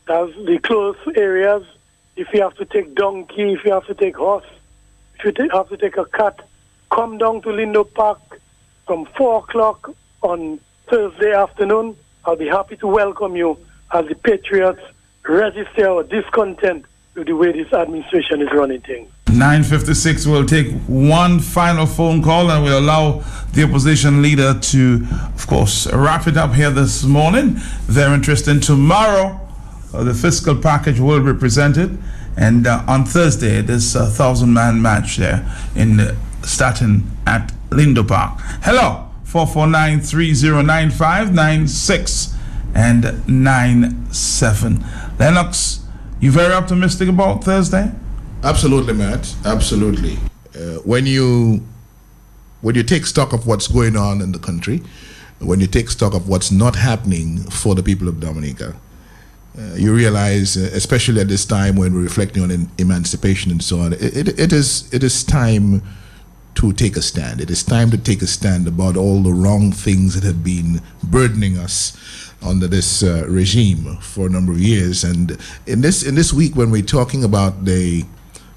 L: That's the close areas. If you have to take donkey, if you have to take horse, if you have to take a cat, come down to Lindo Park from 4 o'clock on Thursday afternoon. I'll be happy to welcome you as the Patriots register our discontent with the way this administration is running things.
G: 9:56, we'll take one final phone call and we'll allow the opposition leader to, of course, wrap it up here this morning. Very interesting. Tomorrow, the fiscal package will be presented, and on Thursday, this 1,000-man match there starting at Lindo Park. Hello, 449-3095-96 and 97. Lennox, you very optimistic about Thursday?
K: Absolutely, Matt. Absolutely. When you take stock of what's going on in the country, when you take stock of what's not happening for the people of Dominica, you realize, especially at this time when we're reflecting on emancipation and so on, it is time to take a stand. It is time to take a stand about all the wrong things that have been burdening us under this regime for a number of years. And in this week, when we're talking about the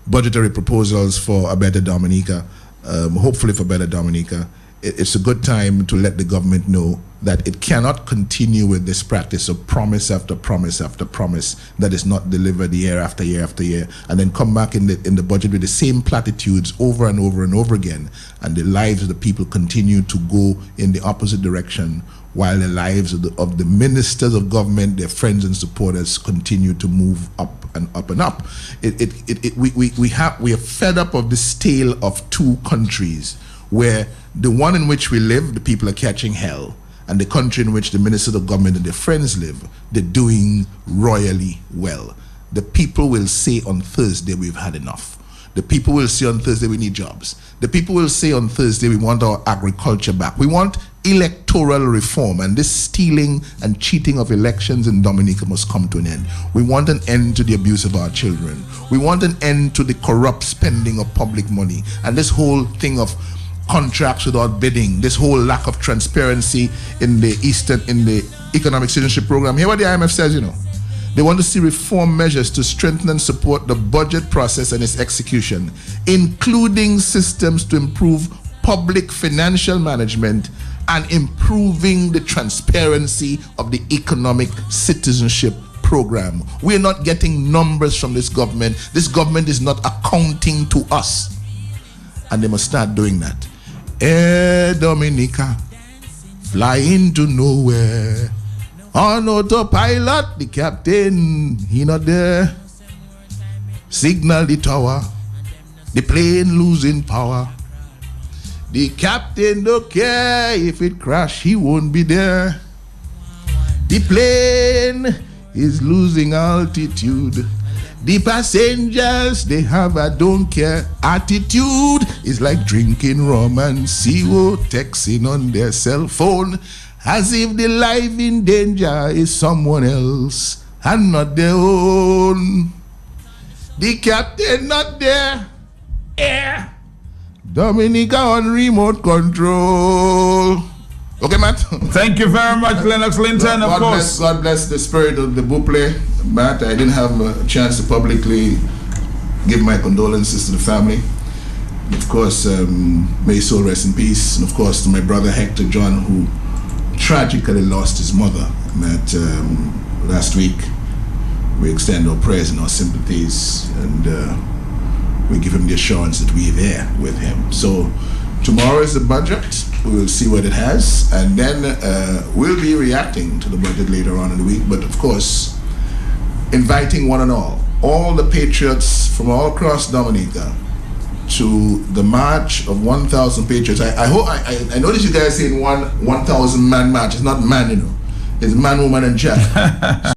K: budgetary proposals for a better Dominica, hopefully for better Dominica, it's a good time to let the government know that it cannot continue with this practice of promise after promise after promise that is not delivered year after year after year, and then come back in the budget with the same platitudes over and over and over again, and the lives of the people continue to go in the opposite direction, while the lives of the ministers of government, their friends and supporters, continue to move up and up and up. We are fed up of this tale of two countries, where the one in which we live, the people are catching hell, and the country in which the ministers of government and their friends live, they're doing royally well. The people will say on Thursday, we've had enough. The people will say on Thursday, we need jobs. The people will say on Thursday, we want our agriculture back. We want electoral reform, and this stealing and cheating of elections in Dominica must come to an end. We want an end to the abuse of our children. We want an end to the corrupt spending of public money, and this whole thing of contracts without bidding, this whole lack of transparency in the economic citizenship program. Hear what the IMF says, They want to see reform measures to strengthen and support the budget process and its execution, including systems to improve public financial management and improving the transparency of the economic citizenship program. We're not getting numbers from this government. This government is not accounting to us. And they must start doing that. Air Dominica, flying to nowhere. On autopilot, the captain, he not there. Signal the tower, the plane losing power. The captain don't care if it crash, he won't be there. The plane is losing altitude. The passengers, they have a don't care attitude. It's like drinking rum and zero texting on their cell phone, as if the life in danger is someone else and not their own. The captain not there. Air Dominica on remote control. Okay, Matt.
G: Thank you very much, Lennox Linton, of course.
K: God bless the spirit of the Buple. Matt, I didn't have a chance to publicly give my condolences to the family. Of course, may his soul rest in peace. And of course, to my brother Hector John, who tragically lost his mother that last week. We extend our prayers and our sympathies, and we give him the assurance that we're there with him. So tomorrow is the budget. We will see what it has, and then we'll be reacting to the budget later on in the week. But of course, inviting one and all the patriots from all across Dominica to the march of 1,000 patriots. I hope I noticed you guys saying 1,000 man march. It's not man, you know. It's man, woman, and child.